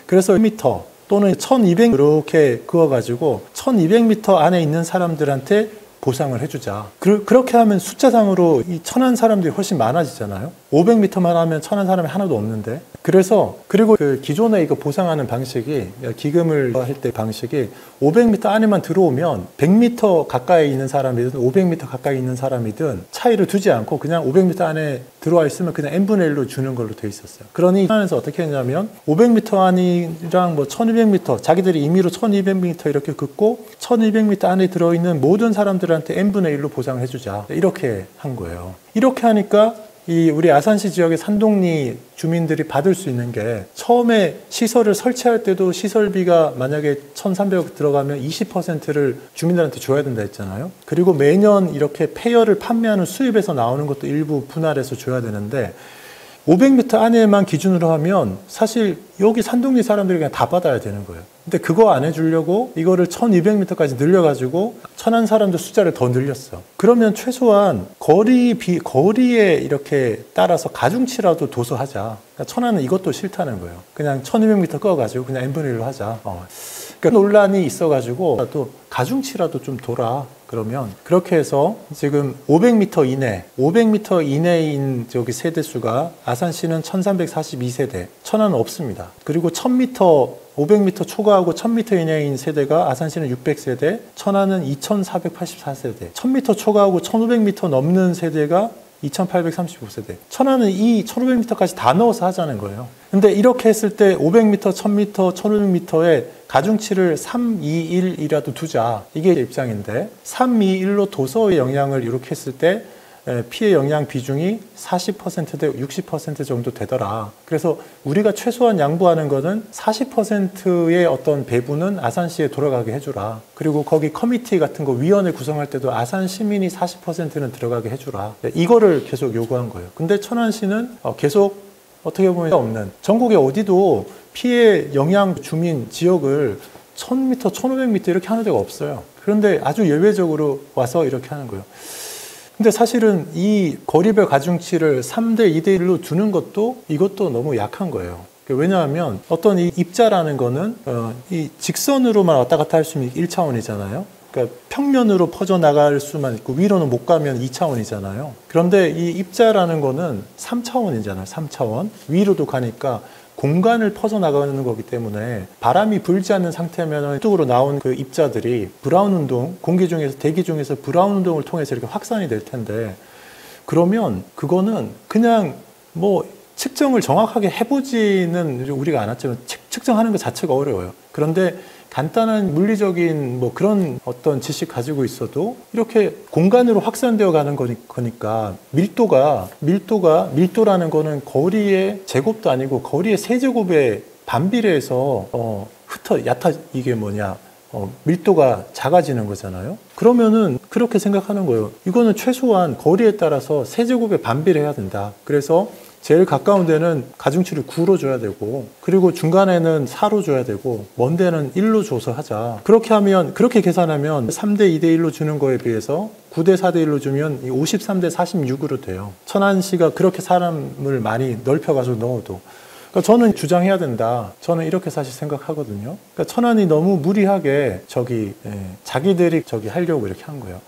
그래서 1m 또는 1200 이렇게 그어가지고 1200m 안에 있는 사람들한테 보상을 해주자. 그렇게 하면 숫자상으로 이 천안 사람들이 훨씬 많아지잖아요. 500m만 하면 천안 사람이 하나도 없는데. 그리고 그 기존에 이거 보상하는 방식이, 기금을 할 때 방식이 500m 안에만 들어오면 100m 가까이 있는 사람이든 500m 가까이 있는 사람이든 차이를 두지 않고 그냥 500m 안에 들어와 있으면 그냥 n분의 1로 주는 걸로 돼 있었어요. 그러니 천안에서 어떻게 했냐면 500m 안이랑 뭐 1200m, 자기들이 임의로 1200m 이렇게 긋고 1200m 안에 들어있는 모든 사람들한테 n분의 1로 보상을 해주자. 이렇게 한 거예요. 이렇게 하니까 우리 아산시 지역의 산동리 주민들이 받을 수 있는 게, 처음에 시설을 설치할 때도 시설비가 만약에 1,300억 들어가면 20%를 주민들한테 줘야 된다 했잖아요. 그리고 매년 이렇게 폐열을 판매하는 수입에서 나오는 것도 일부 분할해서 줘야 되는데 500m 안에만 기준으로 하면 사실 여기 산동리 사람들이 그냥 다 받아야 되는 거예요. 근데 그거 안 해주려고 이거를 1200m까지 늘려가지고 천안 사람들 숫자를 더 늘렸어. 그러면 최소한 거리에 이렇게 따라서 가중치라도 도서하자. 그러니까 천안은 이것도 싫다는 거예요. 그냥 1200m 꺼가지고 그냥 n분의 1로 하자. 그러니까 논란이 있어가지고 또 가중치라도 좀 둬라. 그러면 그렇게 해서 지금 500m 이내인 저기 세대수가 아산시는 1342세대, 천안은 없습니다. 그리고 500m 초과하고 1000m 이내인 세대가 아산시는 600세대, 천안은 2484세대. 1000m 초과하고 1500m 넘는 세대가 2835세대. 천안은 이 1500m까지 다 넣어서 하자는 거예요. 근데 이렇게 했을 때 500m, 1000m, 1500m에 가중치를 3, 2, 1이라도 두자. 이게 입장인데 3, 2, 1로 도서의 영향을 이렇게 했을 때 피해 영향 비중이 40%대 60% 정도 되더라. 그래서 우리가 최소한 양보하는 거는 40%의 어떤 배분은 아산시에 돌아가게 해주라. 그리고 거기 커미티 같은 거 위원회 구성할 때도 아산 시민이 40%는 들어가게 해주라. 이거를 계속 요구한 거예요. 근데 천안시는 계속 어떻게 보면 없는, 전국에 어디도 피해 영향 주민 지역을 1000m, 1500m 이렇게 하는 데가 없어요. 그런데 아주 예외적으로 와서 이렇게 하는 거예요. 근데 사실은 이 거리별 가중치를 3대 2대 1로 두는 것도 이것도 너무 약한 거예요. 왜냐하면 어떤 이 입자라는 거는 이 직선으로만 왔다 갔다 할 수 있는 1차원이잖아요. 그러니까 평면으로 퍼져나갈 수만 있고 위로는 못 가면 2차원이잖아요. 그런데 이 입자라는 거는 3차원이잖아요. 3차원. 위로도 가니까 공간을 퍼져나가는 거기 때문에 바람이 불지 않는 상태면 이쪽으로 나온 그 입자들이 브라운 운동, 공기 중에서 대기 중에서 브라운 운동을 통해서 이렇게 확산이 될 텐데 그러면 그거는 그냥 뭐 측정을 정확하게 해보지는 우리가 않았지만 측정하는 것 자체가 어려워요. 그런데 간단한 물리적인 뭐 그런 어떤 지식 가지고 있어도 이렇게 공간으로 확산되어 가는 거니까 밀도라는 거는 거리의 제곱도 아니고 거리의 세제곱에 반비례해서 이게 뭐냐 밀도가 작아지는 거잖아요. 그러면은 그렇게 생각하는 거예요. 이거는 최소한 거리에 따라서 세제곱에 반비례해야 된다. 그래서 제일 가까운 데는 가중치를 9로 줘야 되고 그리고 중간에는 4로 줘야 되고 먼 데는 1로 줘서 하자. 그렇게 계산하면 3대 2대 1로 주는 거에 비해서 9대 4대 1로 주면 53대 46으로 돼요. 천안시가 그렇게 사람을 많이 넓혀가서 넣어도. 그러니까 저는 주장해야 된다. 저는 이렇게 사실 생각하거든요. 그러니까 천안이 너무 무리하게 자기들이 하려고 이렇게 한 거예요.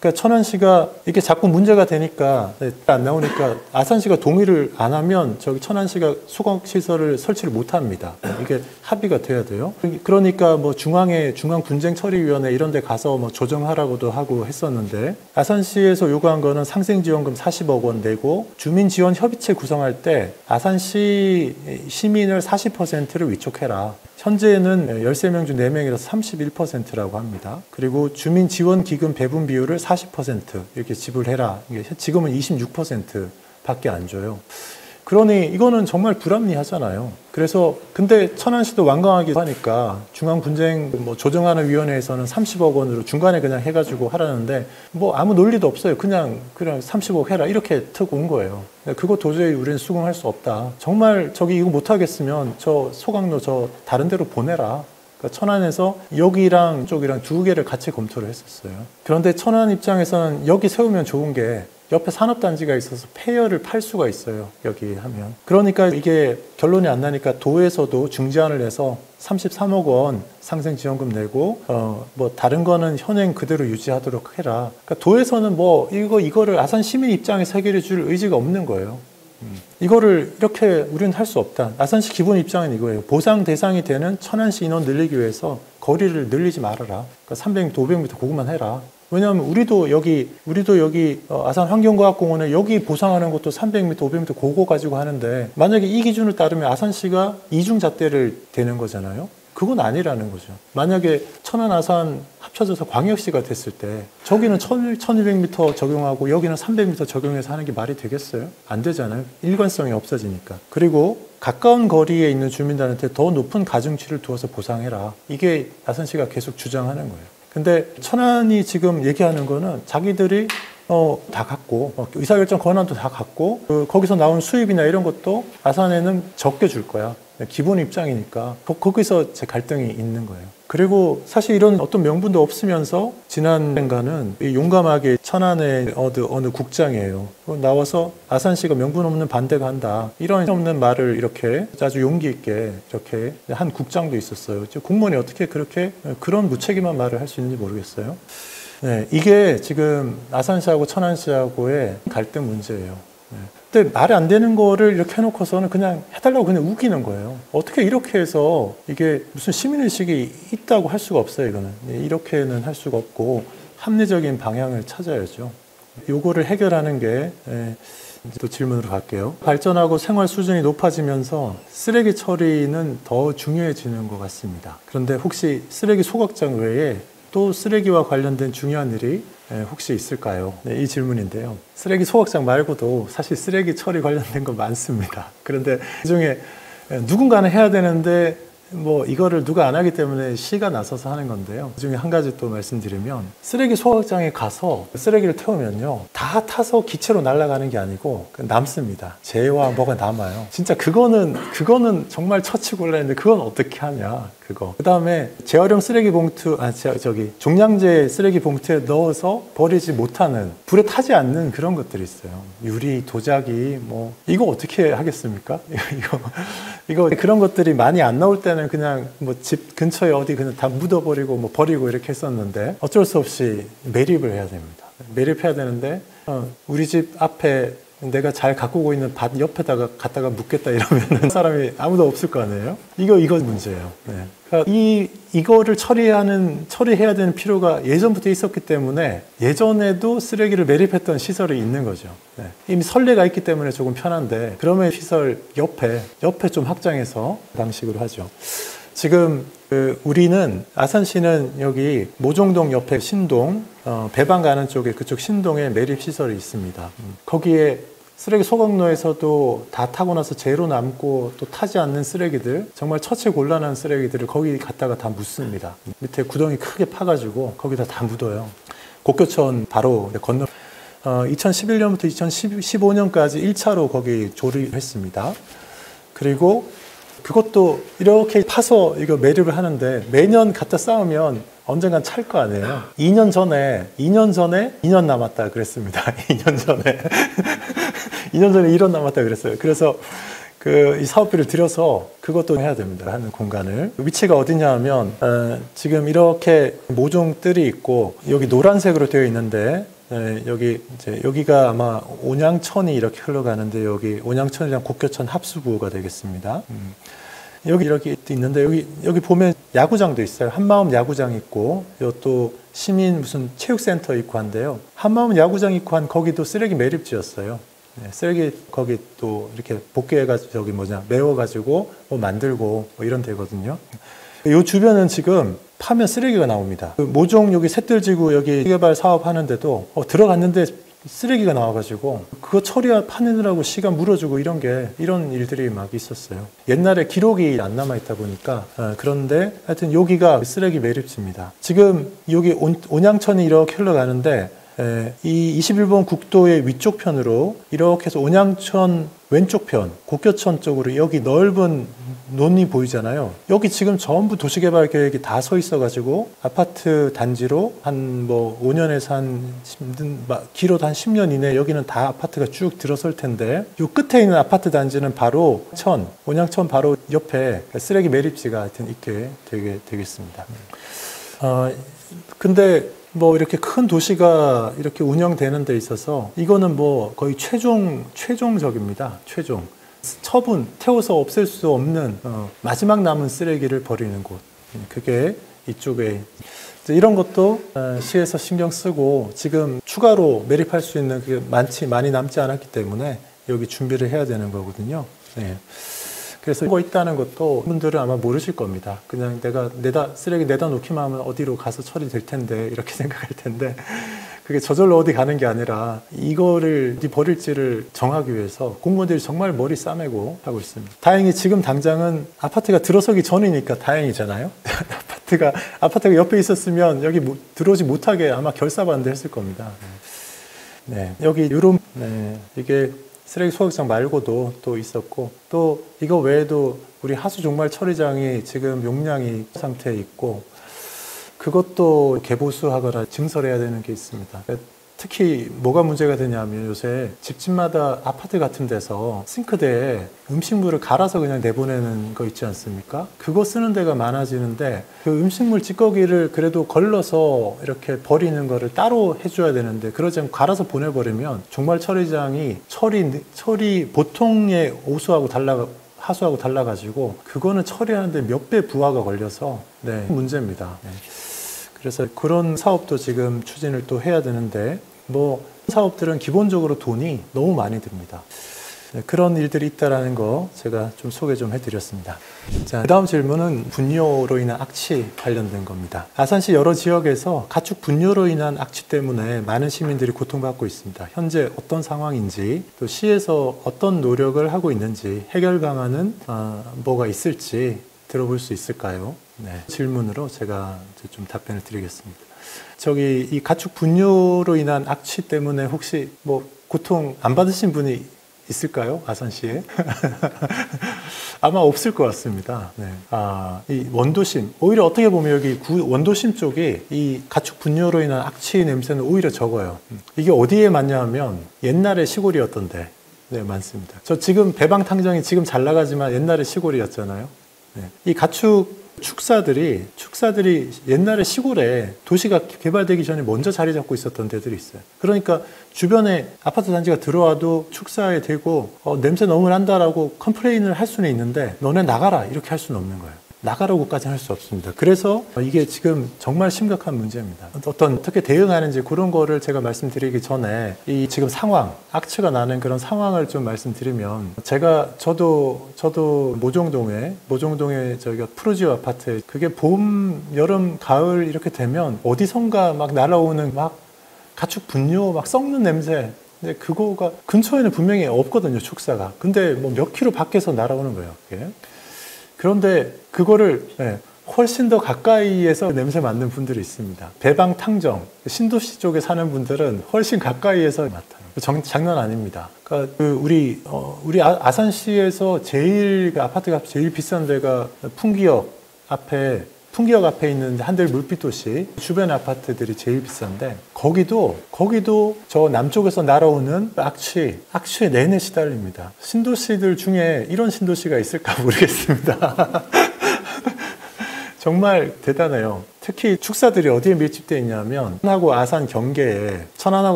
그러니까 천안시가 이게 자꾸 문제가 되니까 안 나오니까 아산시가 동의를 안 하면 천안시가 수거시설을 설치를 못 합니다. 이게 합의가 돼야 돼요. 그러니까 뭐 중앙분쟁처리위원회 이런 데 가서 뭐 조정하라고도 하고 했었는데 아산시에서 요구한 거는 상생지원금 40억 원 내고 주민지원협의체 구성할 때 아산시 시민을 40%를 위촉해라. 현재는 13명 중 4명이라서 31%라고 합니다. 그리고 주민지원기금 배분 비율을 40% 이렇게 지불해라. 지금은 26%밖에 안 줘요. 그러니 이거는 정말 불합리하잖아요. 그래서 근데 천안시도 완강하게 하니까 중앙분쟁 뭐 조정하는 위원회에서는 30억 원으로 중간에 그냥 해가지고 하라는데 뭐 아무 논리도 없어요. 그냥 30억 해라 이렇게 턱 온 거예요. 그거 도저히 우리는 수긍할 수 없다. 정말 이거 못하겠으면 저 소강로 다른 데로 보내라. 그러니까 천안에서 여기랑 쪽이랑 두 개를 같이 검토를 했었어요. 그런데 천안 입장에서는 여기 세우면 좋은 게 옆에 산업단지가 있어서 폐열을 팔 수가 있어요. 여기 하면. 그러니까 이게 결론이 안 나니까 도에서도 중재안을 내서 33억 원 상생지원금 내고 뭐 다른 거는 현행 그대로 유지하도록 해라. 그러니까 도에서는 뭐 이거를 아산 시민 입장에서 해결해 줄 의지가 없는 거예요. 이거를 이렇게 우리는 할 수 없다. 아산시 기본 입장은 이거예요. 보상 대상이 되는 천안시 인원 늘리기 위해서 거리를 늘리지 말아라. 그러니까 300m, 500m 그것만 해라. 왜냐하면 우리도 여기 아산 환경과학공원에 여기 보상하는 것도 300m, 500m 그거 가지고 하는데 만약에 이 기준을 따르면 아산시가 이중잣대를 대는 거잖아요. 그건 아니라는 거죠. 만약에 천안, 아산 합쳐져서 광역시가 됐을 때 저기는 1200m 적용하고 여기는 300m 적용해서 하는 게 말이 되겠어요? 안 되잖아요. 일관성이 없어지니까. 그리고 가까운 거리에 있는 주민들한테 더 높은 가중치를 두어서 보상해라. 이게 아산시가 계속 주장하는 거예요. 근데 천안이 지금 얘기하는 거는 자기들이 다 갖고 의사결정 권한도 다 갖고 거기서 나온 수입이나 이런 것도 아산에는 적게 줄 거야. 기본 입장이니까 거기서 제 갈등이 있는 거예요. 그리고 사실 이런 어떤 명분도 없으면서 지난해인가는 용감하게 천안의 어느 국장이에요. 나와서 아산시가 명분 없는 반대가 한다. 이런 없는 말을 이렇게 아주 용기 있게 이렇게 한 국장도 있었어요. 공무원이 어떻게 그런 무책임한 말을 할 수 있는지 모르겠어요. 네, 이게 지금 아산시하고 천안시하고의 갈등 문제예요. 네. 근데 말이 안 되는 거를 이렇게 해놓고서는 그냥 해달라고 그냥 우기는 거예요. 어떻게 이렇게 해서 이게 무슨 시민의식이 있다고 할 수가 없어요, 이거는. 이렇게는 할 수가 없고 합리적인 방향을 찾아야죠. 요거를 해결하는 게, 또 질문으로 갈게요. 발전하고 생활 수준이 높아지면서 쓰레기 처리는 더 중요해지는 것 같습니다. 그런데 혹시 쓰레기 소각장 외에 또 쓰레기와 관련된 중요한 일이 혹시 있을까요? 네, 이 질문인데요. 쓰레기 소각장 말고도 사실 쓰레기 처리 관련된 거 많습니다. 그런데 그중에 누군가는 해야 되는데 뭐 이거를 누가 안 하기 때문에 시가 나서서 하는 건데요. 그중에 한 가지 또 말씀드리면 쓰레기 소각장에 가서 쓰레기를 태우면요. 다 타서 기체로 날아가는 게 아니고 남습니다. 재와 뭐가 남아요. 진짜 그거는 정말 처치곤란인데 그건 어떻게 하냐. 그거. 그 다음에 재활용 쓰레기 봉투, 종량제 쓰레기 봉투에 넣어서 버리지 못하는, 불에 타지 않는 그런 것들이 있어요. 유리, 도자기, 뭐, 이거 어떻게 하겠습니까? 이거 그런 것들이 많이 안 나올 때는 그냥 뭐 집 근처에 어디 그냥 다 묻어버리고 뭐 버리고 이렇게 했었는데 어쩔 수 없이 매립을 해야 됩니다. 매립해야 되는데, 우리 집 앞에 내가 잘 가꾸고 있는 밭 옆에다가 갖다가 묻겠다 이러면 사람이 아무도 없을 거 아니에요? 이거 문제예요. 네. 그러니까 이거를 처리해야 되는 필요가 예전부터 있었기 때문에 예전에도 쓰레기를 매립했던 시설이 있는 거죠. 네. 이미 선례가 있기 때문에 조금 편한데 그러면 시설 옆에 좀 확장해서 방식으로 하죠. 지금 우리는 아산시는 여기 모종동 옆에 신동 배방 가는 쪽에 그쪽 신동에 매립 시설이 있습니다. 거기에 쓰레기 소각로에서도 다 타고 나서 재로 남고 또 타지 않는 쓰레기들, 정말 처치 곤란한 쓰레기들을 거기 갖다가 다 묻습니다. 밑에 구덩이 크게 파가지고 거기다 다 묻어요. 곡교천 바로 건너 2011년부터 2015년까지 1차로 거기 조립했습니다. 그리고 그것도 이렇게 파서 이거 매립을 하는데 매년 갖다 쌓으면 언젠간 찰 거 아니에요. 2년 전에 2년 남았다 그랬습니다. 2년 전에 1년 남았다 그랬어요. 그래서 이 사업비를 들여서 그것도 해야 됩니다. 하는 공간을. 위치가 어디냐 하면 지금 이렇게 모종들이 있고 여기 노란색으로 되어 있는데 여기가 아마 온양천이 이렇게 흘러가는데 여기 온양천이랑 곡교천 합수부가 되겠습니다. 여기 이렇게 있는데 여기 보면 야구장도 있어요. 한마음 야구장 있고 또 시민 무슨 체육센터 있고 한데요. 한마음 야구장 있고 한 거기도 쓰레기 매립지였어요. 네, 쓰레기 거기 또 이렇게 복귀해가지고 메워가지고 뭐 만들고 뭐 이런 데거든요. 이 주변은 지금 파면 쓰레기가 나옵니다. 모종 여기 샛들지구 여기 재개발 사업 하는데도 들어갔는데 쓰레기가 나와가지고 그거 파느라고 시간 물어주고 이런 일들이 막 있었어요. 옛날에 기록이 안 남아있다 보니까 그런데 하여튼 여기가 쓰레기 매립지입니다. 지금 여기 온양천이 이렇게 흘러가는데 이 21번 국도의 위쪽 편으로 이렇게 해서 온양천 왼쪽 편, 곡교천 쪽으로 여기 넓은 논이 보이잖아요. 여기 지금 전부 도시개발 계획이 다 서 있어가지고 아파트 단지로 한 5년에서 길어도 한 10년 이내 여기는 다 아파트가 쭉 들어설 텐데 이 끝에 있는 아파트 단지는 바로 온양천 바로 옆에 쓰레기 매립지가 하여튼 있게 되겠습니다. 근데 이렇게 큰 도시가 이렇게 운영되는 데 있어서 이거는 거의 최종적입니다. 최종. 처분, 태워서 없앨 수 없는 마지막 남은 쓰레기를 버리는 곳. 그게 이쪽에 이런 것도 시에서 신경 쓰고 지금 추가로 매립할 수 있는 게 많이 남지 않았기 때문에 여기 준비를 해야 되는 거거든요. 네. 그래서 이거 있다는 것도 분들은 아마 모르실 겁니다. 그냥 쓰레기 내다 놓기만 하면 어디로 가서 처리될 텐데 이렇게 생각할 텐데 그게 저절로 어디 가는 게 아니라 이거를 어디 버릴지를 정하기 위해서 공무원들이 정말 머리 싸매고 하고 있습니다. 다행히 지금 당장은 아파트가 들어서기 전이니까 다행이잖아요. 아파트가 옆에 있었으면 여기 들어오지 못하게 아마 결사반대 했을 겁니다. 네, 여기 이게 쓰레기 소각장 말고도 또 있었고 또 이거 외에도 우리 하수 종말 처리장이 지금 용량이 상태에 있고 그것도 개보수하거나 증설해야 되는 게 있습니다. 특히 뭐가 문제가 되냐면 요새 집집마다 아파트 같은 데서 싱크대에 음식물을 갈아서 그냥 내보내는 거 있지 않습니까? 그거 쓰는 데가 많아지는데 그 음식물 찌꺼기를 그래도 걸러서 이렇게 버리는 거를 따로 해줘야 되는데 그러지 않고 갈아서 보내버리면 종말 처리장이 처리 보통의 하수하고 달라가지고 그거는 처리하는데 몇 배 부하가 걸려서 문제입니다. 그래서 그런 사업도 지금 추진을 또 해야 되는데 사업들은 기본적으로 돈이 너무 많이 듭니다. 그런 일들이 있다는 거 제가 좀 소개 좀 해드렸습니다. 자, 다음 질문은 분뇨로 인한 악취 관련된 겁니다. 아산시 여러 지역에서 가축 분뇨로 인한 악취 때문에 많은 시민들이 고통받고 있습니다. 현재 어떤 상황인지 또 시에서 어떤 노력을 하고 있는지 해결 방안은 뭐가 있을지 들어볼 수 있을까요? 네, 질문으로 제가 좀 답변을 드리겠습니다. 이 가축 분뇨로 인한 악취 때문에 혹시 고통 안 받으신 분이 있을까요? 아산시에? 아마 없을 것 같습니다. 네. 이 원도심, 오히려 어떻게 보면 여기 원도심 쪽에 이 가축 분뇨로 인한 악취 냄새는 오히려 적어요. 이게 어디에 많냐 하면 옛날에 시골이었던데, 네, 많습니다. 저 지금 배방탕정이 지금 잘 나가지만 옛날에 시골이었잖아요. 네. 이 가축 축사들이 옛날에 시골에 도시가 개발되기 전에 먼저 자리 잡고 있었던 데들이 있어요. 그러니까 주변에 아파트 단지가 들어와도 축사에 대고 냄새 너무 난다라고 컴플레인을 할 수는 있는데 너네 나가라 이렇게 할 수는 없는 거예요. 나가라고까지는 할 수 없습니다. 그래서 이게 지금 정말 심각한 문제입니다. 어떻게 대응하는지 그런 거를 제가 말씀드리기 전에 이 지금 상황, 악취가 나는 그런 상황을 좀 말씀드리면 저도 모종동에 저희가 푸르지오 아파트 그게 봄, 여름, 가을 이렇게 되면 어디선가 막 날아오는 막 가축 분뇨 막 썩는 냄새 근데 그거가 근처에는 분명히 없거든요, 축사가. 근데 뭐 몇 킬로 밖에서 날아오는 거예요, 그게. 그런데 그거를 훨씬 더 가까이에서 냄새 맡는 분들이 있습니다. 배방탕정, 신도시 쪽에 사는 분들은 훨씬 가까이에서 맡아요. 장난 아닙니다. 그러니까 우리 아산시에서 제일 아파트가 제일 비싼 데가 풍기역 앞에 있는 한들 물빛도시 주변 아파트들이 제일 비싼데 거기도 저 남쪽에서 날아오는 악취에 내내 시달립니다. 신도시들 중에 이런 신도시가 있을까 모르겠습니다. 정말 대단해요. 특히 축사들이 어디에 밀집되어 있냐면 천안하고 아산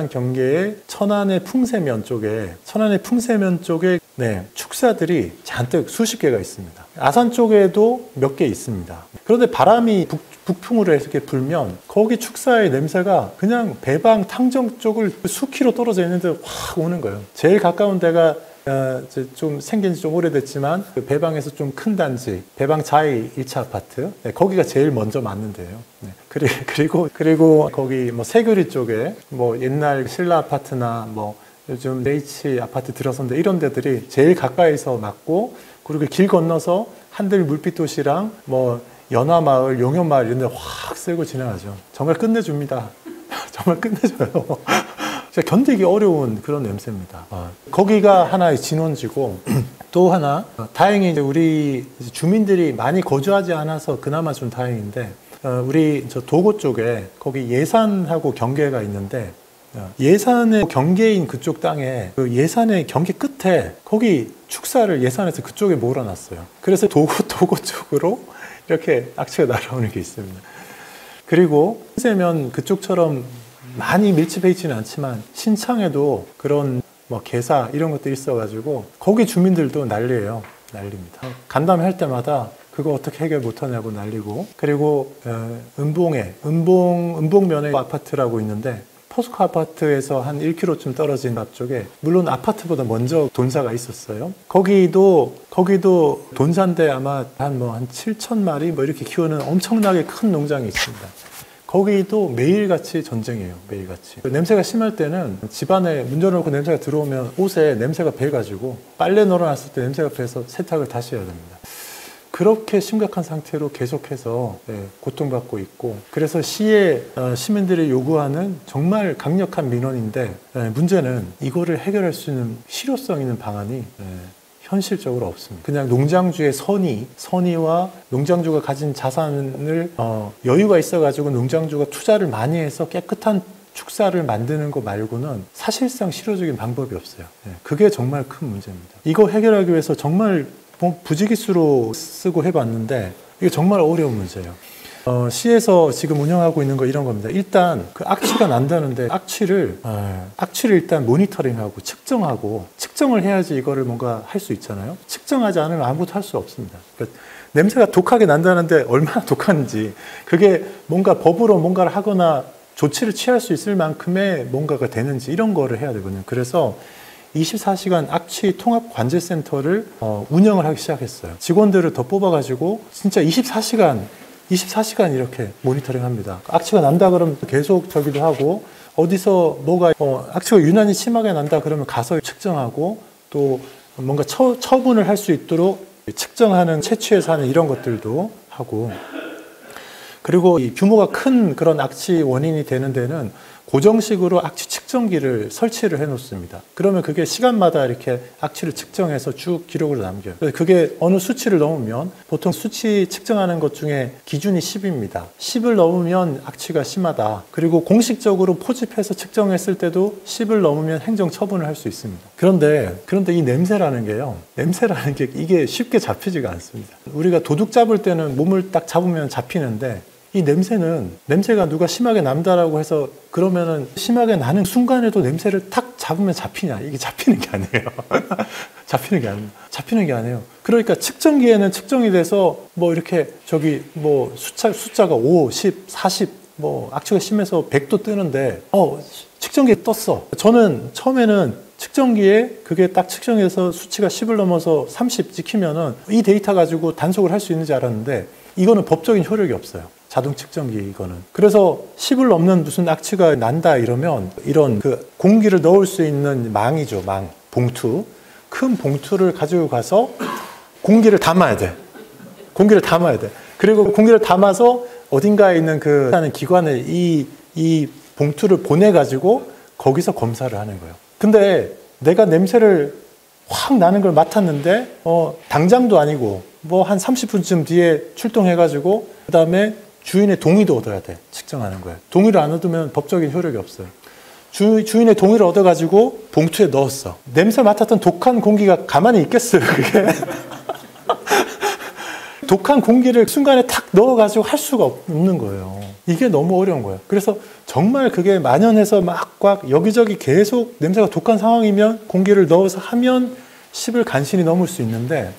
경계에 천안의 풍세면 쪽에 축사들이 잔뜩 수십 개가 있습니다. 아산 쪽에도 몇 개 있습니다. 그런데 바람이 북풍으로 이렇게 불면 거기 축사의 냄새가 그냥 배방 탕정 쪽을 수키로 떨어져 있는데 확 오는 거예요. 제일 가까운 데가 좀 생긴 지 좀 오래됐지만 그 배방에서 좀 큰 단지 배방 자이 1차 아파트 거기가 제일 먼저 맞는데요. 그리고 거기 뭐 새교리 쪽에 뭐 옛날 신라 아파트나 뭐 요즘 H 아파트 들어선데 이런 데들이 제일 가까이서 맞고 그리고 길 건너서 한들 물빛도시랑 뭐 연화마을, 용현마을 이런 데 확 쓸고 지나가죠. 정말 끝내줍니다. 정말 끝내줘요. 견디기 어려운 그런 냄새입니다. 거기가 하나의 진원지고 또 하나 다행히 이제 우리 주민들이 많이 거주하지 않아서 그나마 좀 다행인데 우리 저 도고 쪽에 거기 예산하고 경계가 있는데 예산의 경계인 그쪽 땅에 그 예산의 경계 끝에 거기 축사를 예산에서 그쪽에 몰아놨어요. 그래서 도고 쪽으로 이렇게 악취가 날아오는 게 있습니다. 그리고 신세면 그쪽처럼 많이 밀집해 있지는 않지만 신창에도 그런 뭐 개사 이런 것들이 있어가지고 거기 주민들도 난리예요. 난립니다. 간담회 할 때마다 그거 어떻게 해결 못하냐고 난리고 그리고 은봉면에 아파트라고 있는데 포스코 아파트에서 한 1km쯤 떨어진 앞쪽에 물론 아파트보다 먼저 돈사가 있었어요. 거기도 돈사인데 아마 한 7,000마리 뭐 이렇게 키우는 엄청나게 큰 농장이 있습니다. 거기도 매일같이 전쟁이에요. 매일같이. 냄새가 심할 때는 집안에 문 열어놓고 냄새가 들어오면 옷에 냄새가 배가지고 빨래 널어놨을 때 냄새가 배서 세탁을 다시 해야 됩니다. 그렇게 심각한 상태로 계속해서 고통받고 있고 그래서 시의 시민들이 요구하는 정말 강력한 민원인데 문제는 이거를 해결할 수 있는 실효성 있는 방안이 현실적으로 없습니다. 그냥 농장주의 선의와 농장주가 가진 자산을 여유가 있어가지고 농장주가 투자를 많이 해서 깨끗한 축사를 만드는 거 말고는 사실상 실효적인 방법이 없어요. 그게 정말 큰 문제입니다. 이거 해결하기 위해서 정말 부지기수로 쓰고 해봤는데 이게 정말 어려운 문제예요. 시에서 지금 운영하고 있는 거 이런 겁니다. 일단 그 악취가 난다는데 악취를 일단 모니터링하고 측정을 해야지 이거를 뭔가 할 수 있잖아요. 측정하지 않으면 아무것도 할 수 없습니다. 그러니까 냄새가 독하게 난다는데 얼마나 독한지 그게 뭔가 법으로 뭔가를 하거나 조치를 취할 수 있을 만큼의 뭔가가 되는지 이런 거를 해야 되거든요. 그래서 24시간 악취 통합 관제센터를 운영을 하기 시작했어요. 직원들을 더 뽑아가지고 진짜 24시간 이렇게 모니터링 합니다. 악취가 난다 그러면 계속 저기도 하고 어디서 뭐가 악취가 유난히 심하게 난다 그러면 가서 측정하고 또 뭔가 처분을 할 수 있도록 측정하는 채취해서 하는 이런 것들도 하고 그리고 이 규모가 큰 그런 악취 원인이 되는 데는 고정식으로 악취 측정기를 설치를 해 놓습니다. 그러면 그게 시간마다 이렇게 악취를 측정해서 쭉 기록으로 남겨요. 그게 어느 수치를 넘으면, 보통 수치 측정하는 것 중에 기준이 10입니다. 10을 넘으면 악취가 심하다. 그리고 공식적으로 포집해서 측정했을 때도 10을 넘으면 행정 처분을 할 수 있습니다. 그런데 이 냄새라는 게요. 냄새라는 게 이게 쉽게 잡히지가 않습니다. 우리가 도둑 잡을 때는 몸을 딱 잡으면 잡히는데, 이 냄새가 누가 심하게 난다라고 해서 그러면은 심하게 나는 순간에도 냄새를 탁 잡으면 잡히냐? 이게 잡히는 게 아니에요. 잡히는 게 아니에요. 그러니까 측정기에는 측정이 돼서 뭐 이렇게 뭐 숫자가 5, 10, 40, 뭐 악취가 심해서 100도 뜨는데, 측정기에 떴어. 저는 처음에는 측정기에 그게 딱 측정해서 수치가 10을 넘어서 30 찍히면은 이 데이터 가지고 단속을 할 수 있는지 알았는데, 이거는 법적인 효력이 없어요. 자동 측정기 이거는. 그래서 10을 넘는 무슨 악취가 난다 이러면, 이런 그 공기를 넣을 수 있는 망이죠, 망. 봉투. 큰 봉투를 가지고 가서 공기를 담아야 돼. 그리고 공기를 담아서 어딘가에 있는 그 하는 기관에 이 봉투를 보내가지고 거기서 검사를 하는 거예요. 근데 내가 냄새를 확 나는 걸 맡았는데, 당장도 아니고, 뭐 한 30분쯤 뒤에 출동해가지고, 그 다음에 주인의 동의도 얻어야 돼. 측정하는 거예요. 동의를 안 얻으면 법적인 효력이 없어요. 주인의 동의를 얻어가지고 봉투에 넣었어. 냄새 맡았던 독한 공기가 가만히 있겠어요, 그게? 독한 공기를 순간에 탁 넣어가지고 할 수가 없는 거예요. 이게 너무 어려운 거예요. 그래서 정말 그게 만연해서 막 여기저기 계속 냄새가 독한 상황이면 공기를 넣어서 하면 10을 간신히 넘을 수 있는데,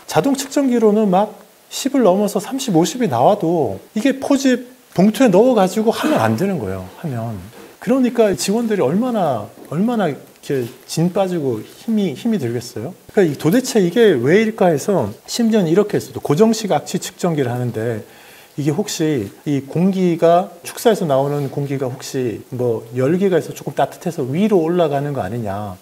자동 측정기로는 막 10을 넘어서 30, 50이 나와도 이게 포집 봉투에 넣어가지고 하면 안 되는 거예요. 그러니까 직원들이 얼마나 이렇게 진 빠지고 힘이 들겠어요. 그러니까 도대체 이게 왜일까 해서, 심지어는 이렇게 했어도 고정식 악취 측정기를 하는데, 이게 혹시 이 공기가, 축사에서 나오는 공기가 혹시 뭐 열기가 있어 조금 따뜻해서 위로 올라가는 거 아니냐.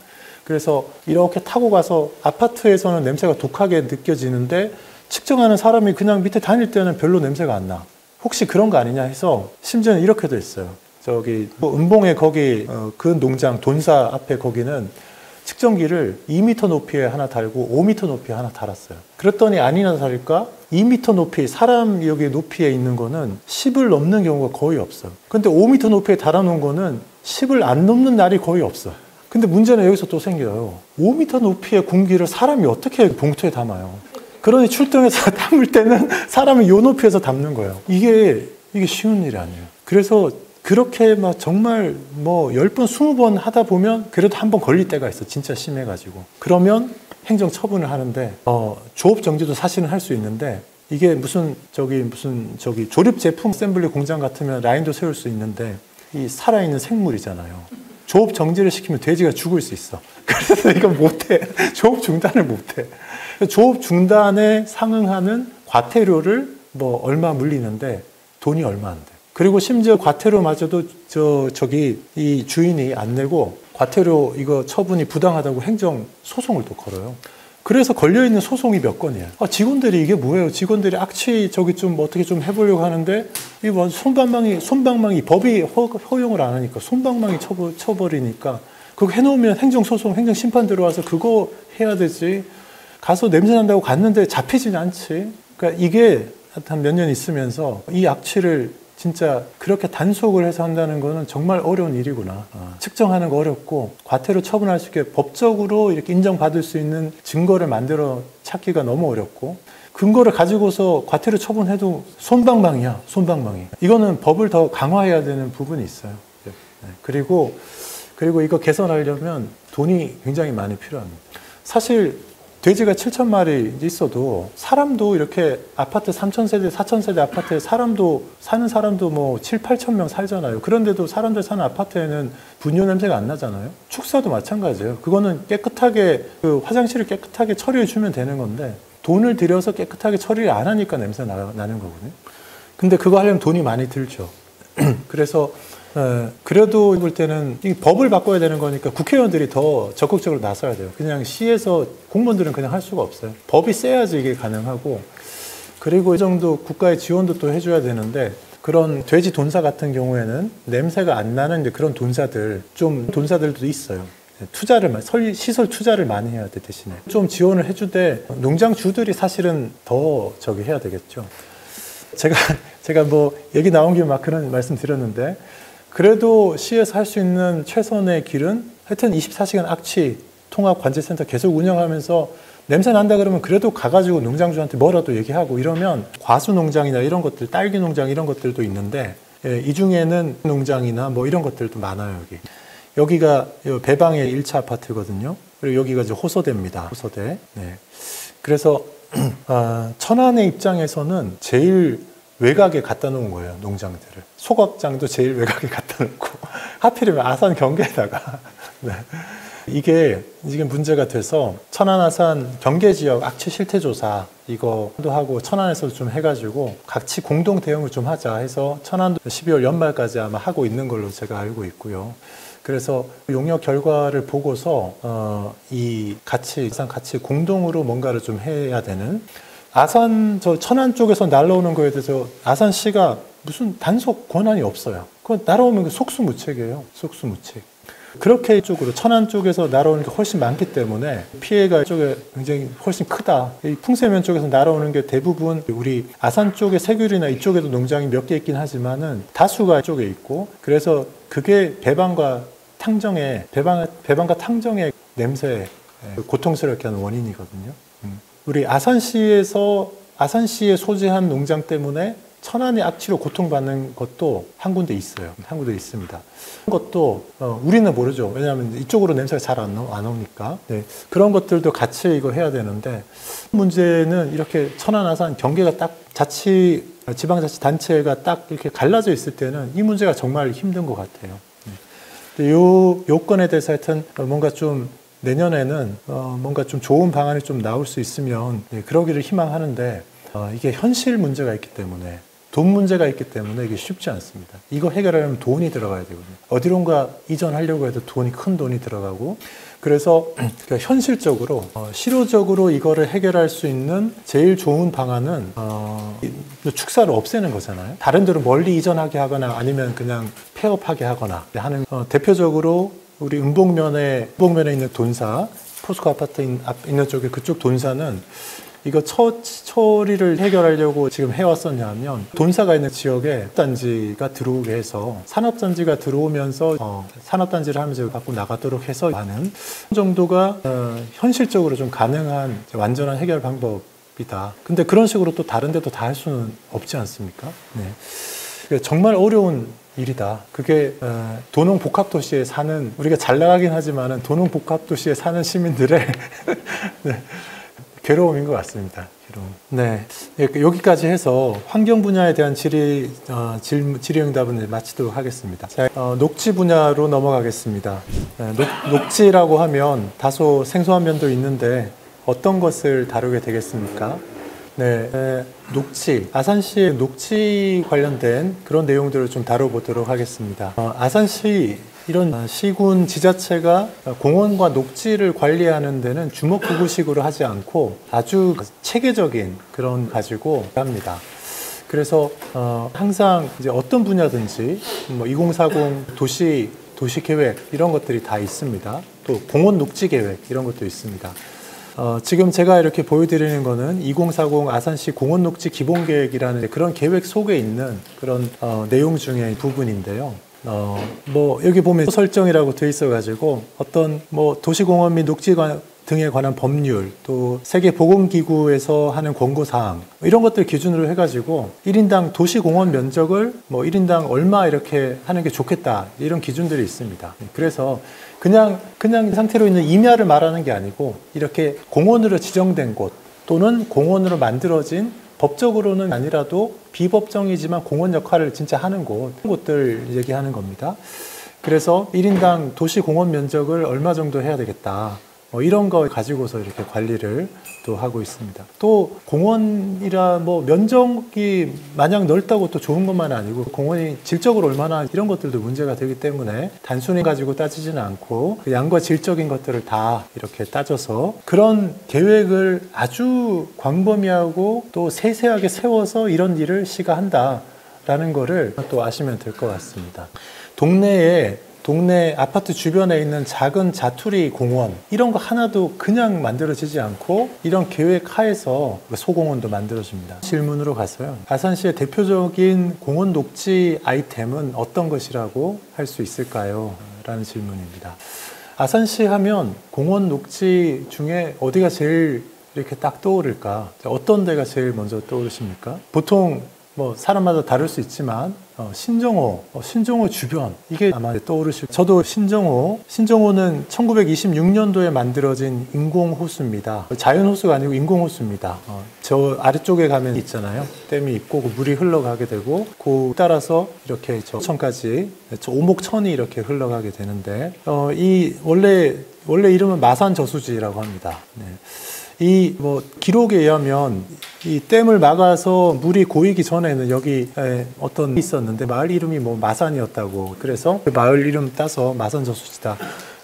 그래서 이렇게 타고 가서 아파트에서는 냄새가 독하게 느껴지는데, 측정하는 사람이 그냥 밑에 다닐 때는 별로 냄새가 안 나. 혹시 그런 거 아니냐 해서, 심지어는 이렇게도 있어요. 뭐 은봉에 거기 그 농장 돈사 앞에 거기는 측정기를 2m 높이에 하나 달고 5m 높이에 하나 달았어요. 그랬더니 아니나 다를까 2m 높이, 사람 여기 높이에 있는 거는 10을 넘는 경우가 거의 없어요. 근데 5m 높이에 달아놓은 거는 10을 안 넘는 날이 거의 없어. 근데 문제는 여기서 또 생겨요. 5m 높이의 공기를 사람이 어떻게 봉투에 담아요? 그러니 출동해서 담을 때는 사람이 요 높이에서 담는 거예요. 이게 쉬운 일이 아니에요. 그래서 그렇게 막 정말 뭐 10번, 20번 하다 보면 그래도 한 번 걸릴 때가 있어. 진짜 심해가지고. 그러면 행정 처분을 하는데, 조업 정지도 사실은 할 수 있는데, 이게 무슨 조립 제품 어셈블리 공장 같으면 라인도 세울 수 있는데, 이 살아있는 생물이잖아요. 조업 정지를 시키면 돼지가 죽을 수 있어. 그래서 이건 못해. 조업 중단을 못해. 조업 중단에 상응하는 과태료를 뭐 얼마 물리는데 돈이 얼마 안 돼. 그리고 심지어 과태료마저도 이 주인이 안 내고 과태료 이거 처분이 부당하다고 행정 소송을 또 걸어요. 그래서 걸려있는 소송이 몇 건이에요. 직원들이 이게 뭐예요? 직원들이 악취 좀 어떻게 좀 해보려고 하는데, 이 뭐 솜방망이 법이 허용을 안 하니까 솜방망이 쳐버리니까, 그거 해놓으면 행정소송, 행정심판 들어와서 그거 해야 되지. 가서 냄새 난다고 갔는데 잡히진 않지. 그러니까 이게 한 몇 년 있으면서 이 악취를 진짜 그렇게 단속을 해서 한다는 거는 정말 어려운 일이구나. 측정하는 거 어렵고, 과태료 처분할 수 있게 법적으로 이렇게 인정받을 수 있는 증거를 만들어 찾기가 너무 어렵고, 근거를 가지고서 과태료 처분해도 솜방망이야, 솜방망이. 이거는 법을 더 강화해야 되는 부분이 있어요. 그리고 이거 개선하려면 돈이 굉장히 많이 필요합니다. 사실 돼지가 7,000마리 있어도 사람도 이렇게 아파트 3,000세대, 4,000세대 아파트에 사는 사람도 뭐 7, 8천 명 살잖아요. 그런데도 사람들 사는 아파트에는 분유 냄새가 안 나잖아요. 축사도 마찬가지예요. 그거는 깨끗하게, 화장실을 깨끗하게 처리해 주면 되는 건데, 돈을 들여서 깨끗하게 처리를 안 하니까 냄새 나는 거거든요. 근데 그거 하려면 돈이 많이 들죠. 그래서 그래도 볼 때는 이 법을 바꿔야 되는 거니까 국회의원들이 더 적극적으로 나서야 돼요. 그냥 시에서 공무원들은 그냥 할 수가 없어요. 법이 세야지 이게 가능하고, 그리고 이 정도 국가의 지원도 또 해줘야 되는데, 그런 돼지 돈사 같은 경우에는 냄새가 안 나는 이제 그런 돈사들도 있어요. 시설 투자를 많이 해야 돼, 대신에. 좀 지원을 해주되, 농장주들이 사실은 더 해야 되겠죠. 제가 뭐, 얘기 나온 김에 막 그런 말씀 드렸는데, 그래도 시에서 할 수 있는 최선의 길은 하여튼 24시간 악취 통합 관제센터 계속 운영하면서 냄새 난다 그러면 그래도 가가지고 농장주한테 뭐라도 얘기하고 이러면 과수 농장이나 이런 것들, 딸기 농장 이런 것들도 있는데, 이 중에는 농장이나 뭐 이런 것들도 많아요, 여기. 여기가 배방의 1차 아파트거든요. 그리고 여기가 이제 호소대입니다. 호소대. 네. 그래서 천안의 입장에서는 제일 외곽에 갖다 놓은 거예요, 농장들을. 소각장도 제일 외곽에 갖다 놓고 하필이면 아산 경계에다가 네. 이게 문제가 돼서 천안 아산 경계 지역 악취 실태 조사 이거도 하고 천안에서도 좀 해가지고 같이 공동 대응을 좀 하자 해서 천안도 12월 연말까지 아마 하고 있는 걸로 제가 알고 있고요. 그래서 용역 결과를 보고서 같이 공동으로 뭔가를 좀 해야 되는 천안 쪽에서 날라오는 거에 대해서 아산시가 무슨 단속 권한이 없어요. 그건 날아오면 속수무책이에요. 속수무책. 그렇게 이쪽으로 천안 쪽에서 날아오는 게 훨씬 많기 때문에 피해가 이쪽에 굉장히 훨씬 크다. 이 풍세면 쪽에서 날아오는 게 대부분 우리 아산 쪽의 세귤이나 이쪽에도 농장이 몇 개 있긴 하지만은 다수가 이쪽에 있고 그래서 그게 배방과 탕정의 냄새에 고통스럽게 하는 원인이거든요. 우리 아산시에 소재한 농장 때문에 천안의 악취로 고통받는 것도 한 군데 있어요. 한 군데 있습니다. 그런 것도 우리는 모르죠. 왜냐하면 이쪽으로 냄새가 잘 안 나오니까. 네, 그런 것들도 같이 이거 해야 되는데 문제는 이렇게 천안 아산 경계가 딱 지방자치단체가 딱 이렇게 갈라져 있을 때는 이 문제가 정말 힘든 것 같아요. 이 요건에 대해서 하여튼 뭔가 좀 내년에는 뭔가 좀 좋은 방안이 좀 나올 수 있으면 그러기를 희망하는데 이게 현실 문제가 있기 때문에 돈 문제가 있기 때문에 이게 쉽지 않습니다. 이거 해결하려면 돈이 들어가야 되거든요. 어디론가 이전하려고 해도 큰 돈이 들어가고 그래서 현실적으로 실효적으로 이거를 해결할 수 있는 제일 좋은 방안은 축사를 없애는 거잖아요. 다른 데로 멀리 이전하게 하거나 아니면 그냥 폐업하게 하거나 하는 대표적으로 우리 은복면에 있는 돈사 포스코 아파트 있는 쪽에 그쪽 돈사는 이거 처리를 해결하려고 지금 해왔었냐면 돈사가 있는 지역에 산업단지가 들어오게 해서 산업단지가 들어오면서 산업단지를 하면서 갖고 나가도록 해서 하는 정도가 현실적으로 좀 가능한 완전한 해결 방법이다. 근데 그런 식으로 또 다른 데도 다 할 수는 없지 않습니까? 네. 정말 어려운 일이다. 그게 도농복합도시에 사는 우리가 잘 나가긴 하지만은 도농복합도시에 사는 시민들의 네. 괴로움인 것 같습니다. 괴로움. 네. 여기까지 해서 환경 분야에 대한 질의응답은 마치도록 하겠습니다. 자, 녹지 분야로 넘어가겠습니다. 녹지라고 하면 다소 생소한 면도 있는데 어떤 것을 다루게 되겠습니까? 네. 녹지. 아산시의 녹지 관련된 그런 내용들을 좀 다뤄보도록 하겠습니다. 아산시 이런 시군 지자체가 공원과 녹지를 관리하는 데는 주먹구구식으로 하지 않고 아주 체계적인 그런 가지고 합니다. 그래서 항상 이제 어떤 분야든지 뭐 2040 도시 계획 이런 것들이 다 있습니다. 또 공원 녹지 계획 이런 것도 있습니다. 지금 제가 이렇게 보여드리는 거는 2040 아산시 공원 녹지 기본 계획이라는 그런 계획 속에 있는 그런 내용 중의 부분인데요. 뭐 여기 보면 설정이라고 되어 있어가지고 어떤 뭐 도시공원 및 녹지 등에 관한 법률 또 세계보건기구에서 하는 권고사항 이런 것들 기준으로 해가지고 1인당 도시공원 면적을 뭐 1인당 얼마 이렇게 하는 게 좋겠다 이런 기준들이 있습니다. 그래서 그냥 상태로 있는 임야를 말하는 게 아니고 이렇게 공원으로 지정된 곳 또는 공원으로 만들어진 법적으로는 아니라도 비법정이지만 공원 역할을 진짜 하는 곳들 얘기하는 겁니다. 그래서 1인당 도시 공원 면적을 얼마 정도 해야 되겠다. 이런 거 가지고서 이렇게 관리를 또 하고 있습니다. 또 공원이라 뭐 면적이 마냥 넓다고 또 좋은 것만 아니고 공원이 질적으로 얼마나 이런 것들도 문제가 되기 때문에 단순히 가지고 따지지는 않고 그 양과 질적인 것들을 다 이렇게 따져서 그런 계획을 아주 광범위하고 또 세세하게 세워서 이런 일을 시가 한다. 라는 거를 또 아시면 될 것 같습니다. 동네 아파트 주변에 있는 작은 자투리 공원 이런 거 하나도 그냥 만들어지지 않고 이런 계획 하에서 소공원도 만들어집니다. 질문으로 가서요. 아산시의 대표적인 공원 녹지 아이템은 어떤 것이라고 할 수 있을까요? 라는 질문입니다. 아산시 하면 공원 녹지 중에 어디가 제일 이렇게 딱 떠오를까? 어떤 데가 제일 먼저 떠오르십니까? 보통 뭐 사람마다 다를 수 있지만 신정호 주변 이게 아마 떠오르실. 저도 신정호는 1926년도에 만들어진 인공호수입니다. 자연호수가 아니고 인공호수입니다. 저 아래쪽에 가면 있잖아요. 댐이 있고 그 물이 흘러가게 되고 그 따라서 이렇게 저 천까지 저 오목천이 이렇게 흘러가게 되는데 이 원래 이름은 마산저수지라고 합니다. 네. 이 기록에 의하면 이 댐을 막아서 물이 고이기 전에는 여기 어떤 있었는데 마을 이름이 마산이었다고. 그래서 그 마을 이름 따서 마산저수지다.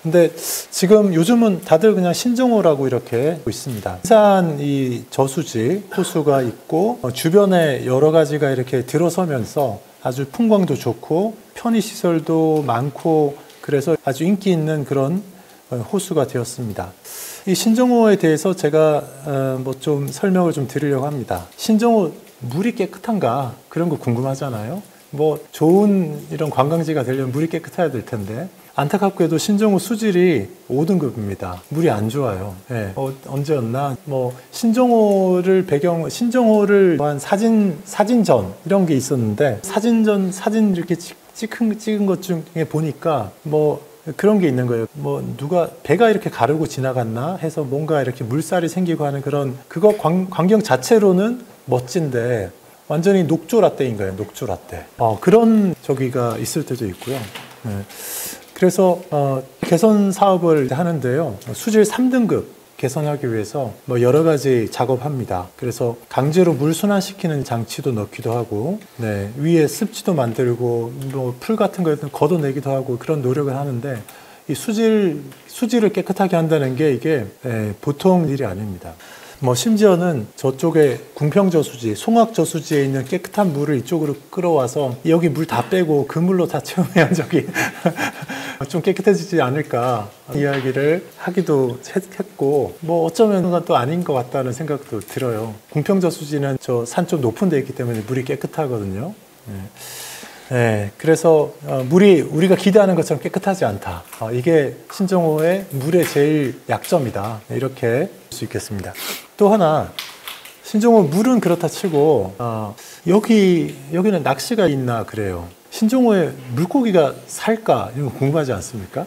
근데 지금 요즘은 다들 그냥 신정호라고 이렇게 있습니다. 인산 이 저수지 호수가 있고 주변에 여러 가지가 이렇게 들어서면서 아주 풍광도 좋고 편의시설도 많고 그래서 아주 인기 있는 그런 호수가 되었습니다. 이 신정호에 대해서 제가 좀 설명을 좀 드리려고 합니다. 신정호 물이 깨끗한가 그런 거 궁금하잖아요. 좋은 이런 관광지가 되려면 물이 깨끗해야 될 텐데 안타깝게도 신정호 수질이 5등급입니다. 물이 안 좋아요. 네. 언제였나 신정호를 한 사진전 이런 게 있었는데 사진 이렇게 찍은 것 중에 보니까 그런 게 있는 거예요. 누가 배가 이렇게 가르고 지나갔나 해서 뭔가 이렇게 물살이 생기고 하는 그거 광경 자체로는 멋진데 완전히 녹조라떼인 거예요. 녹조라떼. 그런 저기가 있을 때도 있고요. 네. 그래서 개선 사업을 하는데요. 수질 3등급 개선하기 위해서 여러 가지 작업합니다. 그래서 강제로 물 순환시키는 장치도 넣기도 하고, 네, 위에 습지도 만들고, 풀 같은 거 걷어내기도 하고 그런 노력을 하는데 이 수질을 깨끗하게 한다는 게 이게 보통 일이 아닙니다. 심지어는 저쪽에 궁평저수지, 송악저수지에 있는 깨끗한 물을 이쪽으로 끌어와서 여기 물 다 빼고 그 물로 다 채우면 저기 좀 깨끗해지지 않을까 이야기를 하기도 했고 어쩌면 그건 또 아닌 것 같다는 생각도 들어요. 궁평저수지는 저 산 좀 높은 데 있기 때문에 물이 깨끗하거든요. 네, 그래서 물이 우리가 기대하는 것처럼 깨끗하지 않다. 이게 신정호의 물의 제일 약점이다. 이렇게 볼 수 있겠습니다. 또 하나, 신정호 물은 그렇다 치고 여기는 낚시가 있나 그래요. 신정호에 물고기가 살까? 이거 궁금하지 않습니까?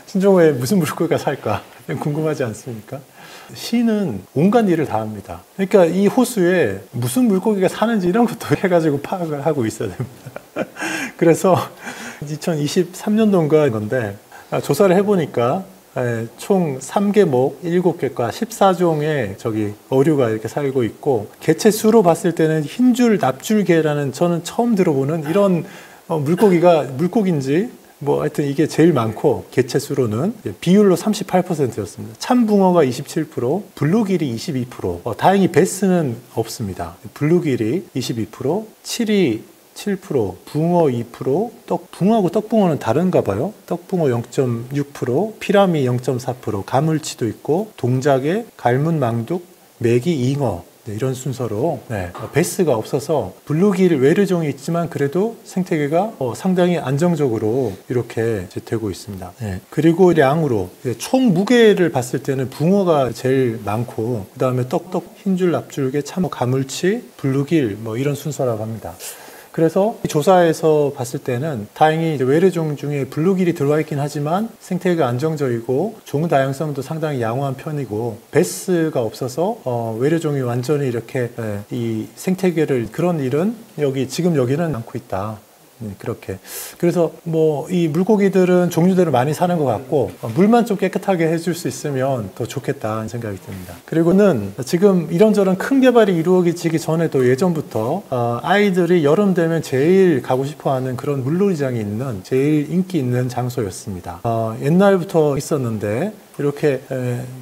신정호에 무슨 물고기가 살까? 궁금하지 않습니까? 시는 온갖 일을 다 합니다. 그러니까 이 호수에 무슨 물고기가 사는지 이런 것도 해가지고 파악을 하고 있어야 됩니다. 그래서 2023년도인가 건데 조사를 해보니까 총 3계목 7개과 14종의 어류가 이렇게 살고 있고 개체 수로 봤을 때는 흰줄 납줄개라는 저는 처음 들어보는 이런 물고기인지 하여튼 이게 제일 많고 개체 수로는 비율로 38%였습니다. 참붕어가 27%, 블루길이 22%. 다행히 베스는 없습니다. 블루길이 22%, 칠이 7%, 붕어 2%, 붕어하고 떡붕어는 다른가 봐요. 떡붕어 0.6%, 피라미 0.4%, 가물치도 있고 동작에 갈문망둑, 메기, 잉어 이런 순서로 베스가 없어서 블루길 외래종이 있지만 그래도 생태계가 상당히 안정적으로 이렇게 되고 있습니다. 그리고 양으로 총 무게를 봤을 때는 붕어가 제일 많고 그 다음에 흰줄 납줄개, 참어, 가물치, 블루길 이런 순서라고 합니다. 그래서 조사에서 봤을 때는 다행히 외래종 중에 블루길이 들어와 있긴 하지만 생태계가 안정적이고 종 다양성도 상당히 양호한 편이고 베스가 없어서 외래종이 완전히 이렇게 이 생태계를 그런 일은 지금 여기는 않고 있다. 그렇게. 그래서 이 물고기들은 종류대로 많이 사는 것 같고 물만 좀 깨끗하게 해줄 수 있으면 더 좋겠다는 생각이 듭니다. 그리고는 지금 이런저런 큰 개발이 이루어지기 전에도 예전부터 아이들이 여름 되면 제일 가고 싶어하는 그런 물놀이장이 있는 제일 인기 있는 장소였습니다. 옛날부터 있었는데 이렇게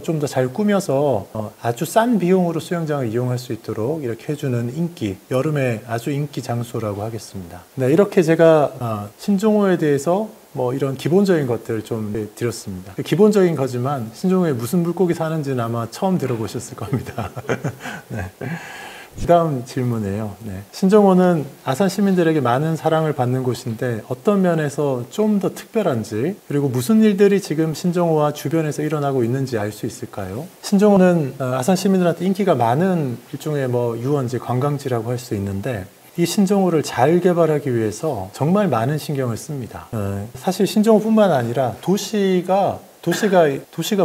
좀 더 잘 꾸며서 아주 싼 비용으로 수영장을 이용할 수 있도록 이렇게 해주는 여름에 아주 인기 장소라고 하겠습니다. 네, 이렇게 제가 신종호에 대해서 뭐 이런 기본적인 것들을 좀 드렸습니다. 기본적인 거지만 신종호에 무슨 물고기 사는지는 아마 처음 들어보셨을 겁니다. 네. 그 다음 질문이에요. 네. 신종호는 아산 시민들에게 많은 사랑을 받는 곳인데 어떤 면에서 좀 더 특별한지, 그리고 무슨 일들이 지금 신종호와 주변에서 일어나고 있는지 알 수 있을까요? 신종호는 아산 시민들한테 인기가 많은 일종의 뭐 유원지, 관광지라고 할 수 있는데, 이 신종호를 잘 개발하기 위해서 정말 많은 신경을 씁니다. 사실 신종호뿐만 아니라 도시가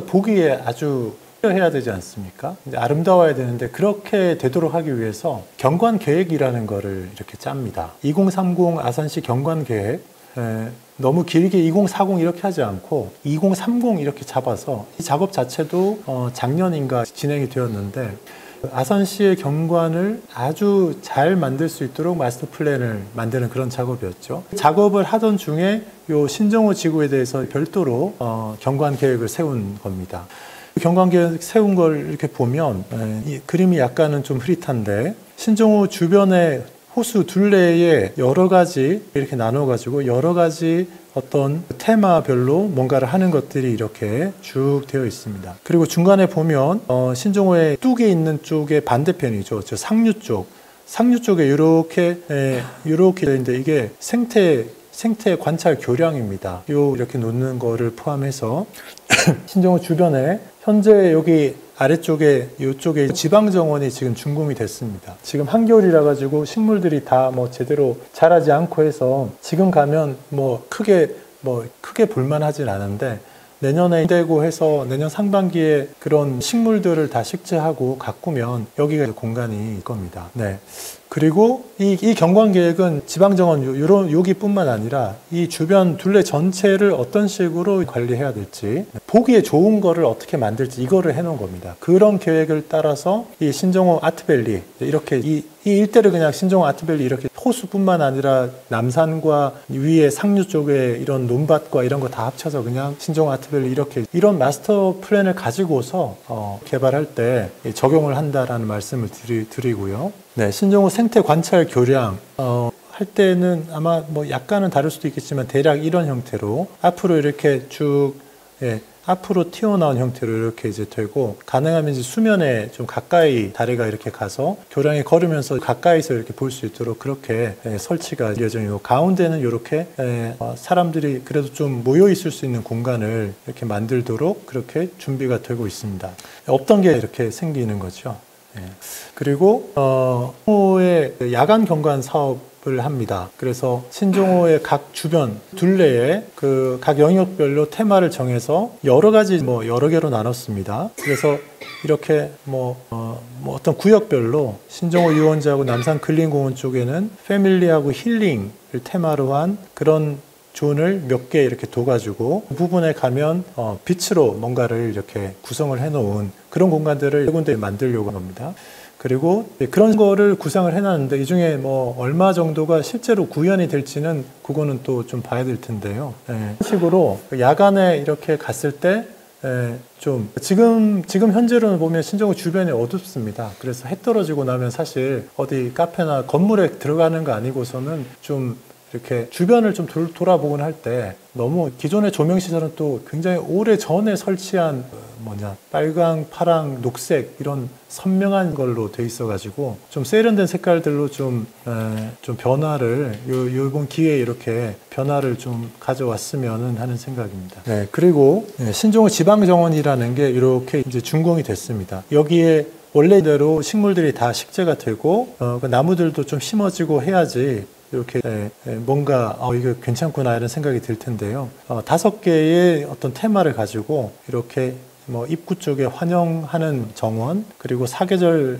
보기에 아주 해야 되지 않습니까? 아름다워야 되는데 그렇게 되도록 하기 위해서 경관계획이라는 거를 이렇게 짭니다. 2030 아산시 경관계획, 너무 길게 2040 이렇게 하지 않고 2030 이렇게 잡아서 이 작업 자체도 작년인가 진행이 되었는데, 아산시의 경관을 아주 잘 만들 수 있도록 마스터 플랜을 만드는 그런 작업이었죠. 작업을 하던 중에 요 신종호 지구에 대해서 별도로 경관 계획을 세운 겁니다. 경관 계획 세운 걸 이렇게 보면 이 그림이 약간은 좀 흐릿한데, 신종호 주변의 호수 둘레에 여러 가지 이렇게 나눠 가지고 여러 가지 어떤 테마별로 뭔가를 하는 것들이 이렇게 쭉 되어 있습니다. 그리고 중간에 보면 신종호의 뚝에 있는 쪽의 반대편이죠. 저 상류 쪽에 이렇게 되어 있는데, 이게 생태 관찰 교량입니다. 이렇게 놓는 거를 포함해서 신종호 주변에 현재 여기 아래쪽에 이쪽에 지방 정원이 지금 준공이 됐습니다. 지금 한겨울이라 가지고 식물들이 다 뭐 제대로 자라지 않고 해서 지금 가면 뭐 크게 볼만하진 않은데, 내년에 되고 해서 내년 상반기에 그런 식물들을 다 식재하고 가꾸면 여기가 공간이 있을 겁니다. 네. 그리고 이 경관 계획은 지방정원 여기뿐만 아니라 이 주변 둘레 전체를 어떤 식으로 관리해야 될지, 보기에 좋은 거를 어떻게 만들지, 이거를 해놓은 겁니다. 그런 계획을 따라서 이 신종호 아트밸리, 이렇게 이 일대를 그냥 신종호 아트밸리 이렇게 호수뿐만 아니라 남산과 위에 상류 쪽에 이런 논밭과 이런 거 다 합쳐서 그냥 신종호 아트밸리 이런 마스터 플랜을 가지고서 개발할 때 적용을 한다라는 말씀을 드리고요. 네, 신종호 생태 관찰 교량 할 때는 아마 뭐 약간은 다를 수도 있겠지만 대략 이런 형태로 앞으로 이렇게 쭉 앞으로 튀어나온 형태로 이렇게 이제 되고, 가능하면 이제 수면에 좀 가까이 다리가 이렇게 가서 교량에 걸으면서 가까이서 이렇게 볼 수 있도록 그렇게 설치가 예정이고, 가운데는 이렇게 사람들이 그래도 좀 모여 있을 수 있는 공간을 이렇게 만들도록 그렇게 준비가 되고 있습니다. 없던 게 이렇게 생기는 거죠. 그리고 신종호의 야간 경관 사업을 합니다. 그래서 신종호의 각 주변 둘레에 그 각 영역별로 테마를 정해서 여러 가지 여러 개로 나눴습니다. 그래서 이렇게 어떤 구역별로 신종호 유원지하고 남산 근린공원 쪽에는 패밀리하고 힐링을 테마로 한 그런 존을 몇 개 이렇게 둬가지고 그 부분에 가면 빛으로 뭔가를 이렇게 구성을 해놓은 그런 공간들을 세 군데 만들려고 합니다. 그리고 그런 거를 구상을 해놨는데, 이 중에 얼마 정도가 실제로 구현이 될지는 그거는 또 좀 봐야 될 텐데요. 이런 식으로 야간에 이렇게 갔을 때 좀 지금 현재로는 보면 신종호 주변이 어둡습니다. 그래서 해 떨어지고 나면 사실 어디 카페나 건물에 들어가는 거 아니고서는 좀 이렇게 주변을 좀 돌아보곤 할 때, 너무 기존의 조명 시설은 또 굉장히 오래 전에 설치한 빨강, 파랑, 녹색 이런 선명한 걸로 돼 있어가지고 좀 세련된 색깔들로 좀 변화를 이번 기회에 이렇게 변화를 좀 가져왔으면 하는 생각입니다. 네, 그리고 신종호 지방정원이라는 게 이렇게 이제 준공이 됐습니다. 여기에 원래대로 식물들이 다 식재가 되고 그 나무들도 좀 심어지고 해야지 이렇게 뭔가 이거 괜찮구나 이런 생각이 들 텐데요. 5개의 어떤 테마를 가지고 이렇게 입구 쪽에 환영하는 정원, 그리고 사계절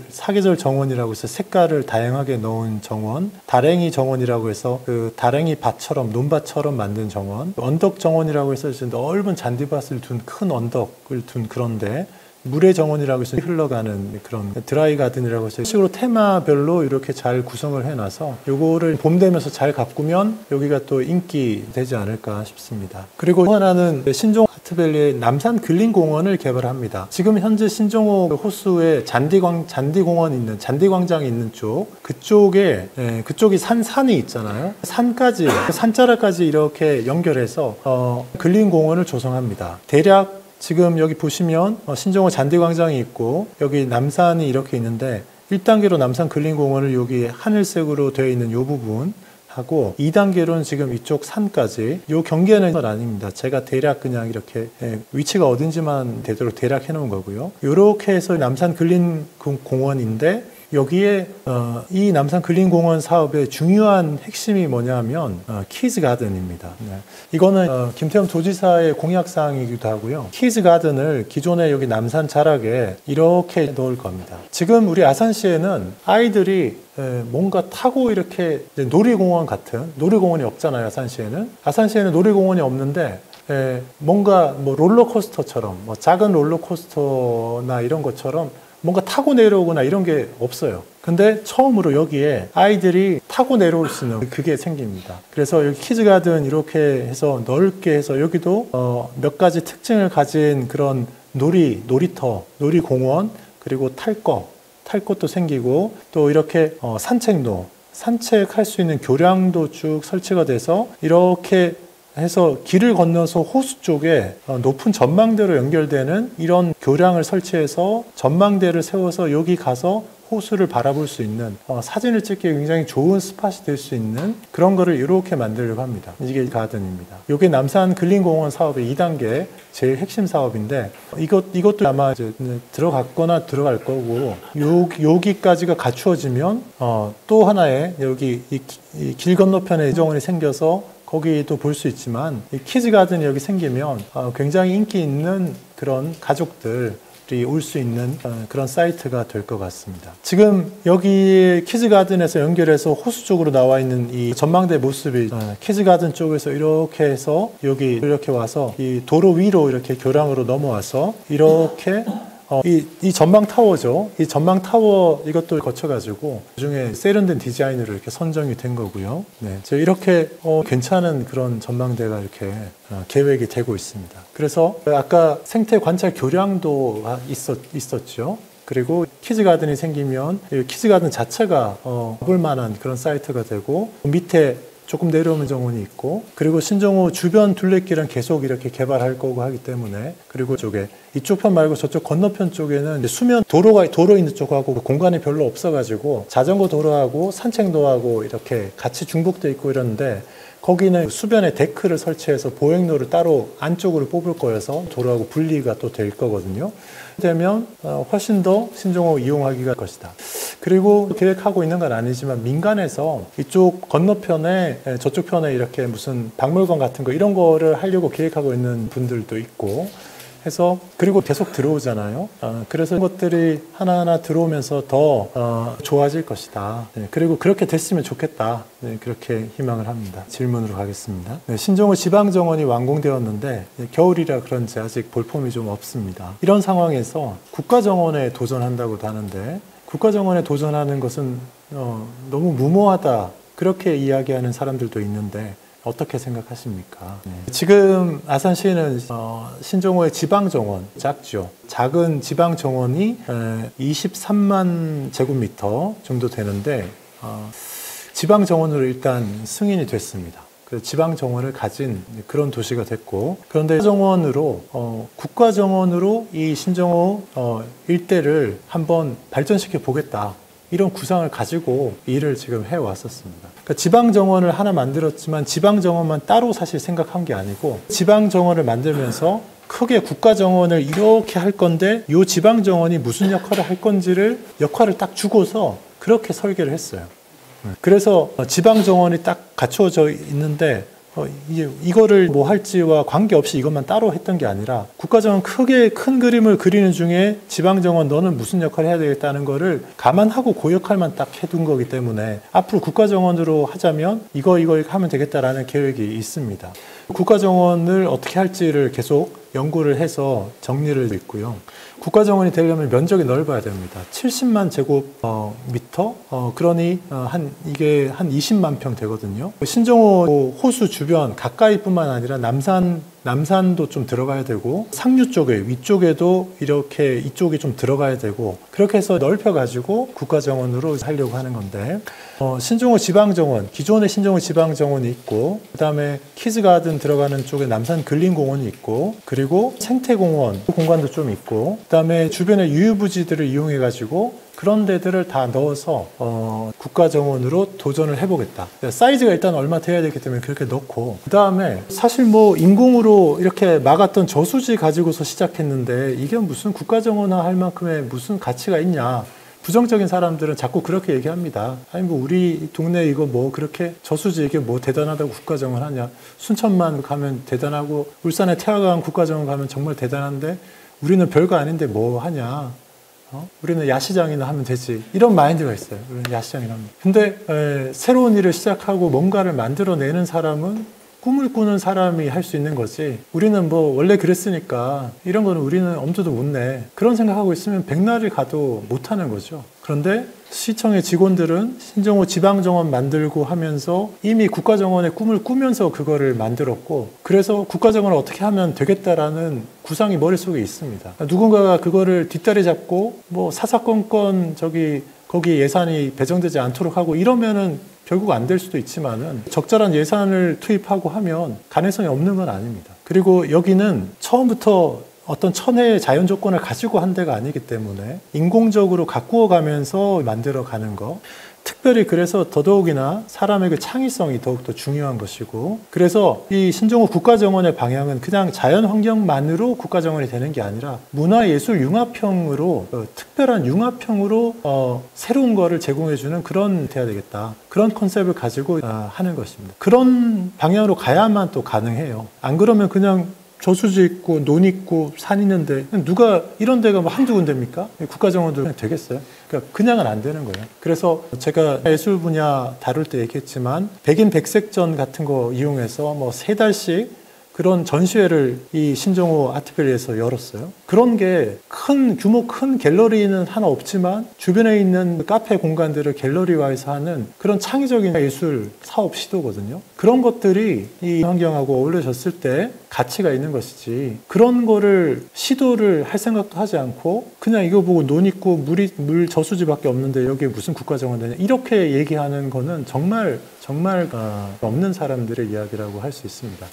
정원이라고 해서 색깔을 다양하게 넣은 정원, 다랭이 정원이라고 해서 그 다랭이 밭처럼 논밭처럼 만든 정원, 언덕 정원이라고 해서 이제 넓은 잔디밭을 둔 큰 언덕을 둔 그런데, 물의 정원이라고 해서 흘러가는 그런 드라이 가든이라고 해서 식으로 테마별로 이렇게 잘 구성을 해놔서 요거를 봄 되면서 잘 가꾸면 여기가 또 인기 되지 않을까 싶습니다. 그리고 또 하나는 신종 포레스트밸리의 남산 근린공원을 개발합니다. 지금 현재 신정호 호수에 잔디공원이 있는 잔디광장이 있는 쪽 그쪽에 그쪽이 산이 있잖아요. 산까지 산자락까지 이렇게 연결해서 근린공원을 조성합니다. 대략 지금 여기 보시면 신정호 잔디광장이 있고 여기 남산이 이렇게 있는데 1단계로 남산 근린공원을 여기 하늘색으로 되어 있는 이 부분 하고 2단계로는 지금 이쪽 산까지 이 경계는 아닙니다. 제가 대략 그냥 이렇게 위치가 어딘지만 되도록 대략 해놓은 거고요. 이렇게 해서 남산 근린공원인데 여기에 이 남산 근린공원 사업의 중요한 핵심이 뭐냐면 키즈가든입니다. 네. 이거는 김태형 도지사의 공약사항이기도 하고요. 키즈가든을 기존에 여기 남산 자락에 이렇게 넣을 겁니다. 지금 우리 아산시에는 아이들이 뭔가 타고 이렇게 놀이공원 같은 놀이공원이 없잖아요. 아산시에는 놀이공원이 없는데 뭔가 뭐 롤러코스터처럼 작은 롤러코스터나 이런 것처럼 뭔가 타고 내려오거나 이런 게 없어요. 근데 처음으로 여기에 아이들이 타고 내려올 수 있는 그게 생깁니다. 그래서 여기 키즈가든 이렇게 해서 넓게 해서 여기도 몇 가지 특징을 가진 그런 놀이터, 놀이공원, 그리고 탈 것도 생기고 또 이렇게 산책할 수 있는 교량도 쭉 설치가 돼서 이렇게 해서 길을 건너서 호수 쪽에 높은 전망대로 연결되는 이런 교량을 설치해서 전망대를 세워서 여기 가서 호수를 바라볼 수 있는 사진을 찍기 굉장히 좋은 스팟이 될 수 있는 그런 거를 이렇게 만들려고 합니다. 이게 가든입니다. 이게 남산 근린공원 사업의 2단계 제일 핵심 사업인데 이것도 아마 이제 들어갔거나 들어갈 거고 여기까지가 갖추어지면 또 하나의 여기 이 길 건너편에 정원이 생겨서 거기도 볼 수 있지만 이 키즈가든이 여기 생기면 굉장히 인기 있는 그런 가족들이 올 수 있는 그런 사이트가 될 것 같습니다. 지금 여기 키즈가든에서 연결해서 호수 쪽으로 나와 있는 이 전망대 모습이 키즈가든 쪽에서 이렇게 해서 여기 이렇게 와서 이 도로 위로 이렇게 교량으로 넘어와서 이렇게 이 전망 타워죠. 이 전망 타워 이것도 거쳐가지고 나중에 세련된 디자인으로 이렇게 선정이 된 거고요. 네, 이렇게 괜찮은 그런 전망대가 이렇게 계획이 되고 있습니다. 그래서 아까 생태 관찰 교량도 있었죠. 그리고 키즈가든이 생기면 키즈가든 자체가 볼 만한 그런 사이트가 되고 밑에 조금 내려오는 정원이 있고 그리고 신정호 주변 둘레길은 계속 이렇게 개발할 거고 하기 때문에 그리고 이쪽 편 말고 저쪽 건너편 쪽에는 수면 도로 있는 쪽하고 공간이 별로 없어가지고 자전거 도로하고 산책로하고 이렇게 같이 중복돼 있고 이러는데 거기는 수변에 데크를 설치해서 보행로를 따로 안쪽으로 뽑을 거여서 도로하고 분리가 또 될 거거든요. 되면 훨씬 더 신정호 이용하기가 할 것이다. 그리고 계획하고 있는 건 아니지만 민간에서 이쪽 건너편에 저쪽 편에 이렇게 무슨 박물관 같은 거 이런 거를 하려고 계획하고 있는 분들도 있고 해서 그리고 계속 들어오잖아요. 그래서 이것들이 하나하나 들어오면서 더 좋아질 것이다. 네, 그리고 그렇게 됐으면 좋겠다. 네, 그렇게 희망을 합니다. 질문으로 가겠습니다. 네, 신정호 지방정원이 완공되었는데 겨울이라 그런지 아직 볼품이 좀 없습니다. 이런 상황에서 국가정원에 도전한다고도 하는데 국가정원에 도전하는 것은 너무 무모하다. 그렇게 이야기하는 사람들도 있는데 어떻게 생각하십니까? 네. 지금 아산시는 신정호의 지방정원 작죠. 작은 지방정원이 23만 제곱미터 정도 되는데 지방정원으로 일단 승인이 됐습니다. 그 지방정원을 가진 그런 도시가 됐고 그런데 국가정원으로 이 신정호 일대를 한번 발전시켜 보겠다. 이런 구상을 가지고 일을 지금 해왔었습니다. 그러니까 지방정원을 하나 만들었지만 지방정원만 따로 사실 생각한 게 아니고 지방정원을 만들면서 크게 국가정원을 이렇게 할 건데 이 지방정원이 무슨 역할을 할 건지를 역할을 딱 주고서 그렇게 설계를 했어요. 그래서 지방정원이 딱 갖추어져 있는데 이거를 뭐 할지와 관계없이 이것만 따로 했던 게 아니라 국가정원 크게 큰 그림을 그리는 중에 지방정원 너는 무슨 역할을 해야 되겠다는 거를 감안하고 그 역할만 딱 해둔 거기 때문에 앞으로 국가정원으로 하자면 이거 하면 되겠다라는 계획이 있습니다. 국가정원을 어떻게 할지를 계속 연구를 해서 정리를 있고요. 국가정원이 되려면 면적이 넓어야 됩니다. 70만 제곱미터? 그러니 이게 한 20만 평 되거든요. 신정호 호수 주변 가까이뿐만 아니라 남산 남산도 좀 들어가야 되고 상류 쪽에 위쪽에도 이렇게 이쪽이 좀 들어가야 되고 그렇게 해서 넓혀가지고 국가정원으로 하려고 하는 건데 신종호 지방정원, 기존의 신종호 지방정원이 있고 그 다음에 키즈가든 들어가는 쪽에 남산 근린공원이 있고 그리고 생태공원 공간도 좀 있고 그 다음에 주변의 유유부지들을 이용해가지고 그런 데들을 다 넣어서 국가정원으로 도전을 해보겠다. 사이즈가 일단 얼마 돼야 되기 때문에 그렇게 넣고 그 다음에 사실 뭐 인공으로 이렇게 막았던 저수지 가지고서 시작했는데 이게 무슨 국가정원화 할 만큼의 무슨 가치가 있냐. 부정적인 사람들은 자꾸 그렇게 얘기합니다. 아니 뭐 우리 동네 이거 뭐 그렇게 저수지 이게 뭐 대단하다고 국가정원 하냐. 순천만 가면 대단하고 울산에 태화강 국가정원 가면 정말 대단한데 우리는 별거 아닌데 뭐 하냐. 우리는 야시장이나 하면 되지. 이런 마인드가 있어요. 우리는 야시장이나 하면. 근데 새로운 일을 시작하고 뭔가를 만들어내는 사람은 꿈을 꾸는 사람이 할 수 있는 거지. 우리는 뭐 원래 그랬으니까 이런 거는 우리는 엄두도 못 내. 그런 생각하고 있으면 백날을 가도 못 하는 거죠. 그런데 시청의 직원들은 신종호 지방정원 만들고 하면서 이미 국가정원의 꿈을 꾸면서 그거를 만들었고 그래서 국가정원을 어떻게 하면 되겠다라는 구상이 머릿속에 있습니다. 누군가가 그거를 뒷다리 잡고 뭐 사사건건 거기 예산이 배정되지 않도록 하고 이러면은 결국 안 될 수도 있지만은 적절한 예산을 투입하고 하면 가능성이 없는 건 아닙니다. 그리고 여기는 처음부터 어떤 천혜의 자연 조건을 가지고 한 데가 아니기 때문에 인공적으로 가꾸어 가면서 만들어 가는 거. 특별히 그래서 더더욱이나 사람의 그 창의성이 더욱더 중요한 것이고 그래서 이 신종호 국가정원의 방향은 그냥 자연환경만으로 국가정원이 되는 게 아니라 문화예술 융합형으로 특별한 융합형으로 새로운 거를 제공해주는 그런 돼야 되겠다. 그런 컨셉을 가지고 하는 것입니다. 그런 방향으로 가야만 또 가능해요. 안 그러면 그냥 저수지 있고 논 있고 산 있는데 누가 이런 데가 뭐 한두 군데입니까? 국가정원도 그냥 되겠어요? 그러니까 그냥은 안 되는 거예요. 그래서 제가 예술 분야 다룰 때 얘기했지만 백인 백색전 같은 거 이용해서 뭐 3달씩 그런 전시회를 이 신종호 아트밸리에서 열었어요. 그런 게 규모 큰 갤러리는 하나 없지만 주변에 있는 카페 공간들을 갤러리화해서 하는 그런 창의적인 예술 사업 시도거든요. 그런 것들이 이 환경하고 어울려졌을 때 가치가 있는 것이지 그런 거를 시도를 할 생각도 하지 않고 그냥 이거 보고 논 있고 물 저수지밖에 없는데 여기에 무슨 국가정원 되냐 이렇게 얘기하는 거는 정말 없는 사람들의 이야기라고 할 수 있습니다.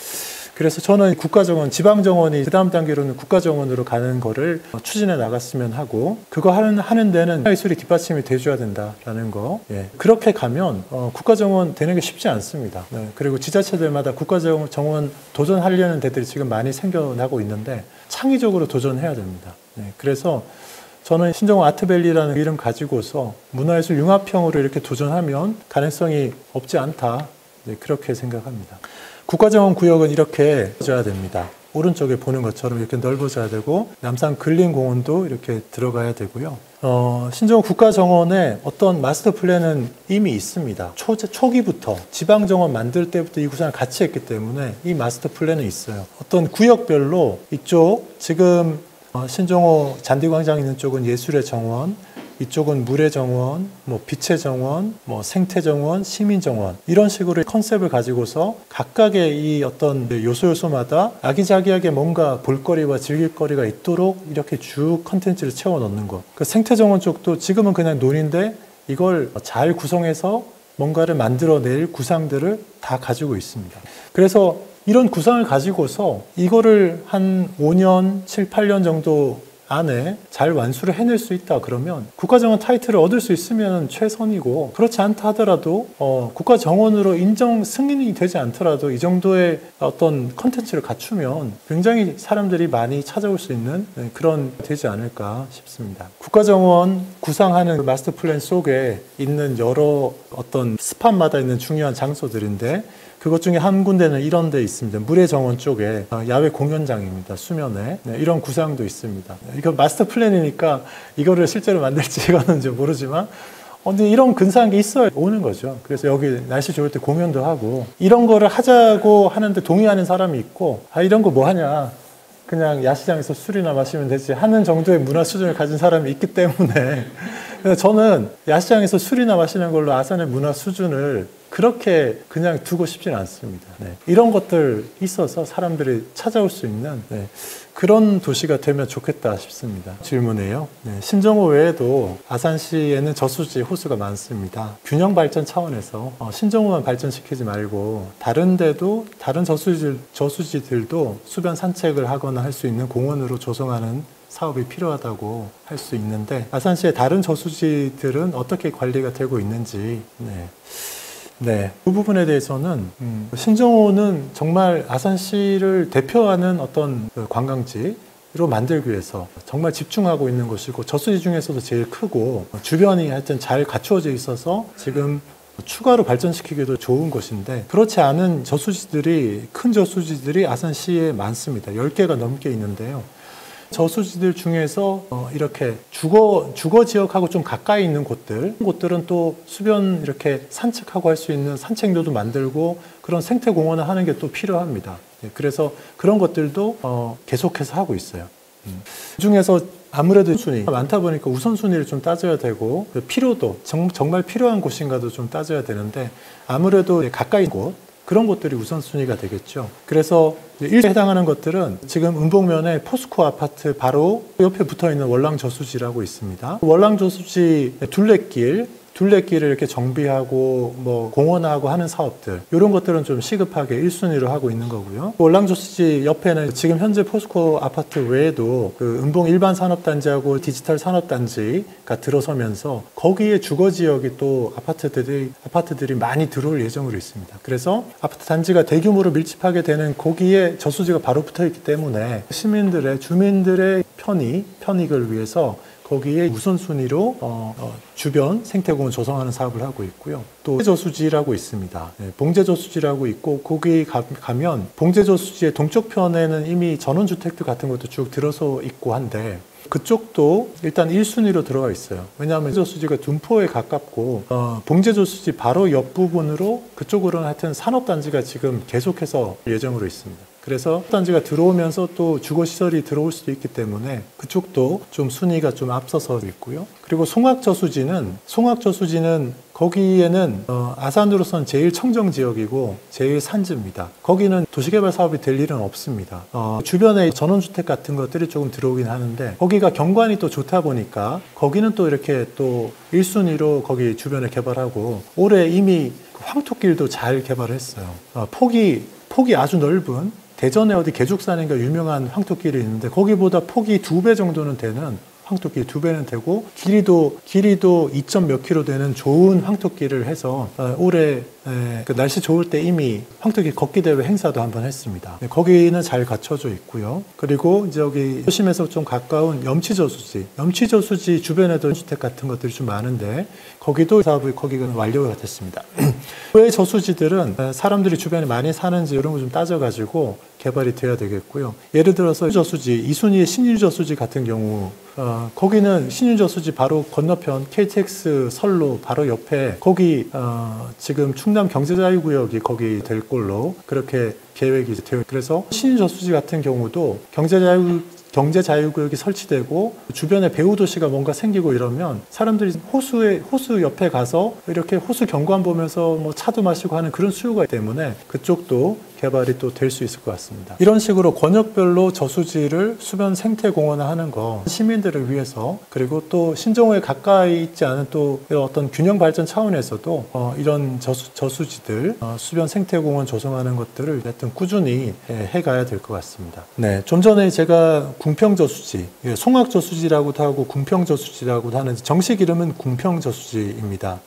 그래서 저는 국가정원, 지방정원이 그 다음 단계로는 국가정원으로 가는 거를 추진해 나갔으면 하고 그거 하는 데는 예술이 뒷받침이 돼줘야 된다라는 거. 예. 그렇게 가면 국가정원 되는 게 쉽지 않습니다. 네. 그리고 지자체들마다 국가정원 도전하려는 데들이 지금 많이 생겨나고 있는데 창의적으로 도전해야 됩니다. 네. 그래서 저는 신종호 아트밸리라는 이름 가지고서 문화예술 융합형으로 이렇게 도전하면 가능성이 없지 않다. 네. 그렇게 생각합니다. 국가정원 구역은 이렇게 넓어져야 됩니다. 오른쪽에 보는 것처럼 이렇게 넓어져야 되고 남산 근린공원도 이렇게 들어가야 되고요. 신종호 국가정원의 어떤 마스터 플랜은 이미 있습니다. 초기부터 지방정원 만들 때부터 이 구상을 같이 했기 때문에 이 마스터 플랜은 있어요. 어떤 구역별로 이쪽 지금 신종호 잔디광장 있는 쪽은 예술의 정원, 이쪽은 물의 정원, 뭐 빛의 정원, 뭐 생태 정원, 시민 정원 이런 식으로 컨셉을 가지고서 각각의 이 어떤 요소마다 아기자기하게 뭔가 볼거리와 즐길거리가 있도록 이렇게 쭉 컨텐츠를 채워 넣는 것. 그 생태 정원 쪽도 지금은 그냥 논인데 이걸 잘 구성해서 뭔가를 만들어낼 구상들을 다 가지고 있습니다. 그래서 이런 구상을 가지고서 이거를 한 5년, 7, 8년 정도 안에 잘 완수를 해낼 수 있다 그러면 국가정원 타이틀을 얻을 수 있으면 최선이고 그렇지 않다 하더라도 국가정원으로 인정 승인이 되지 않더라도 이 정도의 어떤 컨텐츠를 갖추면 굉장히 사람들이 많이 찾아올 수 있는 그런 되지 않을까 싶습니다. 국가정원 구상하는 마스터 플랜 속에 있는 여러 어떤 스팟마다 있는 중요한 장소들인데 그것 중에 한 군데는 이런 데 있습니다. 물의 정원 쪽에 야외 공연장입니다. 수면에. 네, 이런 구상도 있습니다. 이거 마스터 플랜이니까 이거를 실제로 만들지 이거는 좀 모르지만 근데 이런 근사한 게 있어야 오는 거죠. 그래서 여기 날씨 좋을 때 공연도 하고 이런 거를 하자고 하는데 동의하는 사람이 있고 이런 거 뭐 하냐. 그냥 야시장에서 술이나 마시면 되지 하는 정도의 문화 수준을 가진 사람이 있기 때문에 그래서 저는 야시장에서 술이나 마시는 걸로 아산의 문화 수준을 그렇게 그냥 두고 싶지는 않습니다. 네. 이런 것들 있어서 사람들이 찾아올 수 있는 네. 그런 도시가 되면 좋겠다 싶습니다. 질문이에요. 네. 신정호 외에도 아산시에는 저수지, 호수가 많습니다. 균형 발전 차원에서 신정호만 발전시키지 말고 다른 데도 다른 저수지들도 수변 산책을 하거나 할 수 있는 공원으로 조성하는 사업이 필요하다고 할 수 있는데 아산시의 다른 저수지들은 어떻게 관리가 되고 있는지 네, 그 부분에 대해서는 신정호는 정말 아산시를 대표하는 어떤 관광지로 만들기 위해서 정말 집중하고 있는 곳이고 저수지 중에서도 제일 크고 주변이 하여튼 잘 갖추어져 있어서 지금 추가로 발전시키기도 좋은 곳인데 그렇지 않은 큰 저수지들이 아산시에 많습니다. 10개가 넘게 있는데요. 저수지들 중에서 이렇게 주거 지역하고 좀 가까이 있는 곳들은 또 수변 이렇게 산책하고 할 수 있는 산책로도 만들고 그런 생태공원을 하는 게 또 필요합니다. 그래서 그런 것들도 계속해서 하고 있어요. 그 중에서 아무래도 순위 많다 보니까 우선순위를 좀 따져야 되고 필요도 정말 필요한 곳인가도 좀 따져야 되는데 아무래도 가까이 곳 그런 것들이 우선순위가 되겠죠. 그래서 1에 해당하는 것들은 지금 은봉면에 포스코 아파트 바로 옆에 붙어있는 월랑저수지라고 있습니다. 월랑저수지 둘레길을 이렇게 정비하고 뭐 공원화하고 하는 사업들 이런 것들은 좀 시급하게 1순위로 하고 있는 거고요. 월랑저수지 옆에는 지금 현재 포스코 아파트 외에도 그 은봉 일반 산업단지하고 디지털 산업단지가 들어서면서 거기에 주거지역이 또 아파트들이 많이 들어올 예정으로 있습니다. 그래서 아파트 단지가 대규모로 밀집하게 되는 거기에 저수지가 바로 붙어 있기 때문에 주민들의 편익을 위해서 거기에 우선순위로 주변 생태공원 조성하는 사업을 하고 있고요. 또 봉제저수지라고 있습니다. 네, 봉제저수지라고 있고 거기 가면 봉제저수지의 동쪽 편에는 이미 전원주택들 같은 것도 쭉 들어서 있고 한데 그쪽도 일단 1순위로 들어가 있어요. 왜냐하면 저수지가 둔포에 가깝고 봉제저수지 바로 옆부분으로 그쪽으로는 하여튼 산업단지가 지금 계속해서 예정으로 있습니다. 그래서 단지가 들어오면서 또 주거시설이 들어올 수도 있기 때문에 그쪽도 좀 순위가 좀 앞서서 있고요. 그리고 송악저수지는 거기에는 아산으로선 제일 청정지역이고 제일 산지입니다. 거기는 도시개발 사업이 될 일은 없습니다. 주변에 전원주택 같은 것들이 조금 들어오긴 하는데 거기가 경관이 또 좋다 보니까 거기는 또 이렇게 또 1순위로 거기 주변에 개발하고 올해 이미 황토길도 잘 개발했어요. 폭이 아주 넓은 대전에 어디 개죽산인가 유명한 황토길이 있는데 거기보다 폭이 2배 정도는 되는 황토길 2배는 되고 길이도 2점 몇 킬로 되는 좋은 황토길을 해서 올해 그 날씨 좋을 때 이미 황토길 걷기 대회 행사도 한번 했습니다. 거기는 잘 갖춰져 있고요. 그리고 이제 여기 도심에서 좀 가까운 염치저수지 주변에도 주택 같은 것들이 좀 많은데 거기도 사업이 거기가 완료가 됐습니다. 왜 저수지들은 사람들이 주변에 많이 사는지 이런 거 좀 따져가지고 개발이 돼야 되겠고요. 예를 들어서 저수지, 이순희의 신유저수지 같은 경우 거기는 신유저수지 바로 건너편 KTX 선로 바로 옆에 거기 지금 충남 경제자유구역이 거기 될 걸로 그렇게 계획이 되어 그래서 신유저수지 같은 경우도 경제자유구역이 설치되고 주변에 배후도시가 뭔가 생기고 이러면 사람들이 호수 옆에 가서 이렇게 호수 경관 보면서 뭐 차도 마시고 하는 그런 수요가 있기 때문에 그쪽도 개발이 또 될 수 있을 것 같습니다. 이런 식으로 권역별로 저수지를 수변 생태공원화하는 거 시민들을 위해서 그리고 또 신정호에 가까이 있지 않은 또 어떤 균형 발전 차원에서도 이런 저수지들 수변 생태공원 조성하는 것들을 하여튼 꾸준히 해가야 될 것 같습니다. 네, 좀 전에 제가 궁평저수지, 송악저수지라고도 하고 궁평저수지라고도 하는데 정식 이름은 궁평저수지입니다.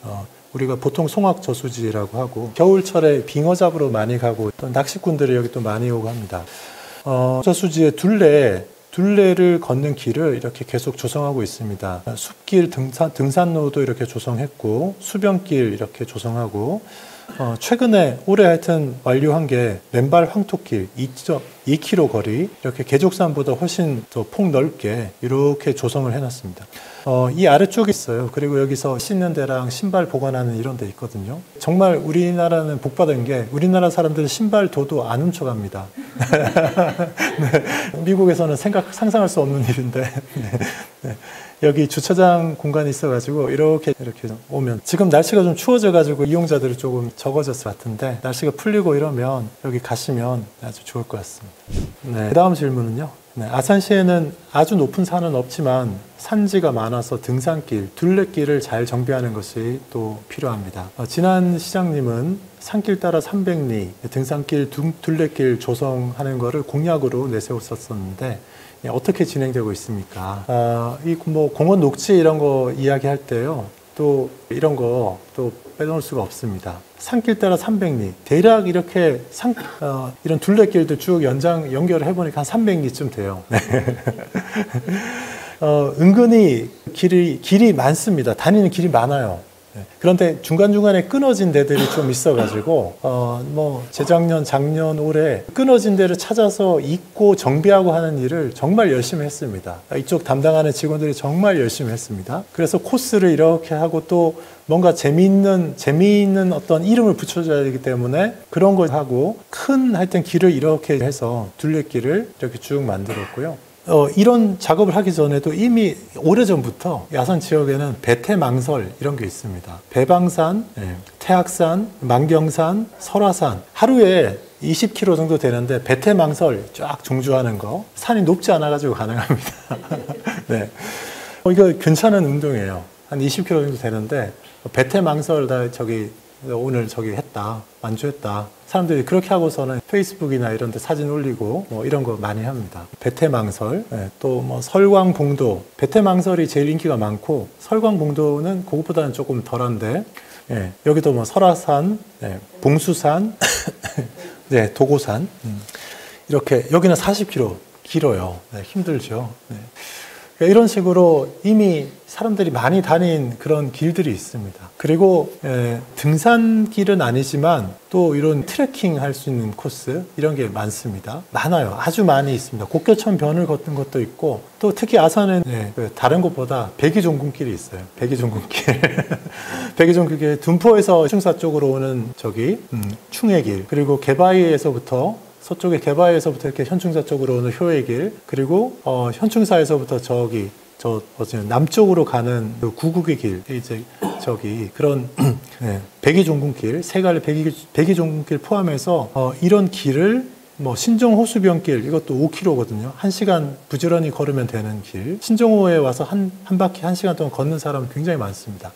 우리가 보통 송악저수지라고 하고 겨울철에 빙어 잡으러 많이 가고 또 낚시꾼들이 여기 또 많이 오고 합니다. 저수지의 둘레를 걷는 길을 이렇게 계속 조성하고 있습니다. 숲길 등산로도 이렇게 조성했고 수변길 이렇게 조성하고 최근에 올해 하여튼 완료한 게 맨발 황토길 2km 거리 이렇게 계족산보다 훨씬 더 폭 넓게 이렇게 조성을 해놨습니다. 이 아래쪽에 있어요. 그리고 여기서 씻는 데랑 신발 보관하는 이런 데 있거든요. 정말 우리나라는 복받은 게 우리나라 사람들은 신발 도도 안 훔쳐갑니다. 네. 미국에서는 상상할 수 없는 일인데 네. 여기 주차장 공간이 있어가지고 이렇게 오면 지금 날씨가 좀 추워져가지고 이용자들이 조금 적어졌을 것 같은데 날씨가 풀리고 이러면 여기 가시면 아주 좋을 것 같습니다. 네, 다음 질문은요. 네, 아산시에는 아주 높은 산은 없지만 산지가 많아서 등산길, 둘레길을 잘 정비하는 것이 또 필요합니다. 지난 시장님은 산길 따라 300리, 등산길, 둘레길 조성하는 것을 공약으로 내세웠었는데 어떻게 진행되고 있습니까? 이 뭐 공원 녹지 이런 거 이야기할 때요. 또 이런 거 또 빼놓을 수가 없습니다. 산길 따라 300리. 대략 이렇게 이런 둘레길도 쭉 연결을 해보니까 한 300리쯤 돼요. 네. 은근히 길이 많습니다. 다니는 길이 많아요. 네. 그런데 중간중간에 끊어진 데들이 좀 있어가지고, 뭐, 재작년, 작년, 올해 끊어진 데를 찾아서 잇고 정비하고 하는 일을 정말 열심히 했습니다. 이쪽 담당하는 직원들이 정말 열심히 했습니다. 그래서 코스를 이렇게 하고 또 뭔가 재미있는 어떤 이름을 붙여줘야 되기 때문에 그런 걸 하고 하여튼 길을 이렇게 해서 둘레길을 이렇게 쭉 만들었고요. 이런 작업을 하기 전에도 이미 오래전부터 야산 지역에는 배태망설 이런 게 있습니다. 배방산, 태악산, 만경산, 설화산 하루에 20km 정도 되는데 배태망설 쫙 종주하는 거 산이 높지 않아 가지고 가능합니다. 네. 이거 괜찮은 운동이에요. 한 20km 정도 되는데 배태망설 오늘 했다, 완주했다. 사람들이 그렇게 하고서는 페이스북이나 이런 데 사진 올리고 뭐 이런 거 많이 합니다. 배태망설, 또 뭐 설광봉도. 배태망설이 제일 인기가 많고 설광봉도는 그것보다는 조금 덜한데, 여기도 뭐 설화산, 봉수산, 네, 도고산. 이렇게 여기는 40km 길어요. 네, 힘들죠. 네. 이런 식으로 이미 사람들이 많이 다닌 그런 길들이 있습니다. 그리고 등산길은 아니지만 또 이런 트레킹 할 수 있는 코스 이런 게 많습니다. 많아요. 아주 많이 있습니다. 곡교천 변을 걷는 것도 있고 또 특히 아산은 다른 곳보다 백이종군길이 있어요. 백이종군길. 백이종군길 둔포에서 충사 쪽으로 오는 충해길 그리고 개바위에서부터 서쪽에 개바위에서부터 이렇게 현충사 쪽으로 오는 효해길 그리고 현충사에서부터 남쪽으로 가는 그 구국의 길 이제 그런 백이종군길 세 갈래 백이종군길 포함해서 이런 길을 뭐 신정호수변길 이것도 5km거든요. 1시간 부지런히 걸으면 되는 길. 신정호에 와서 한 바퀴 1시간 동안 걷는 사람은 굉장히 많습니다.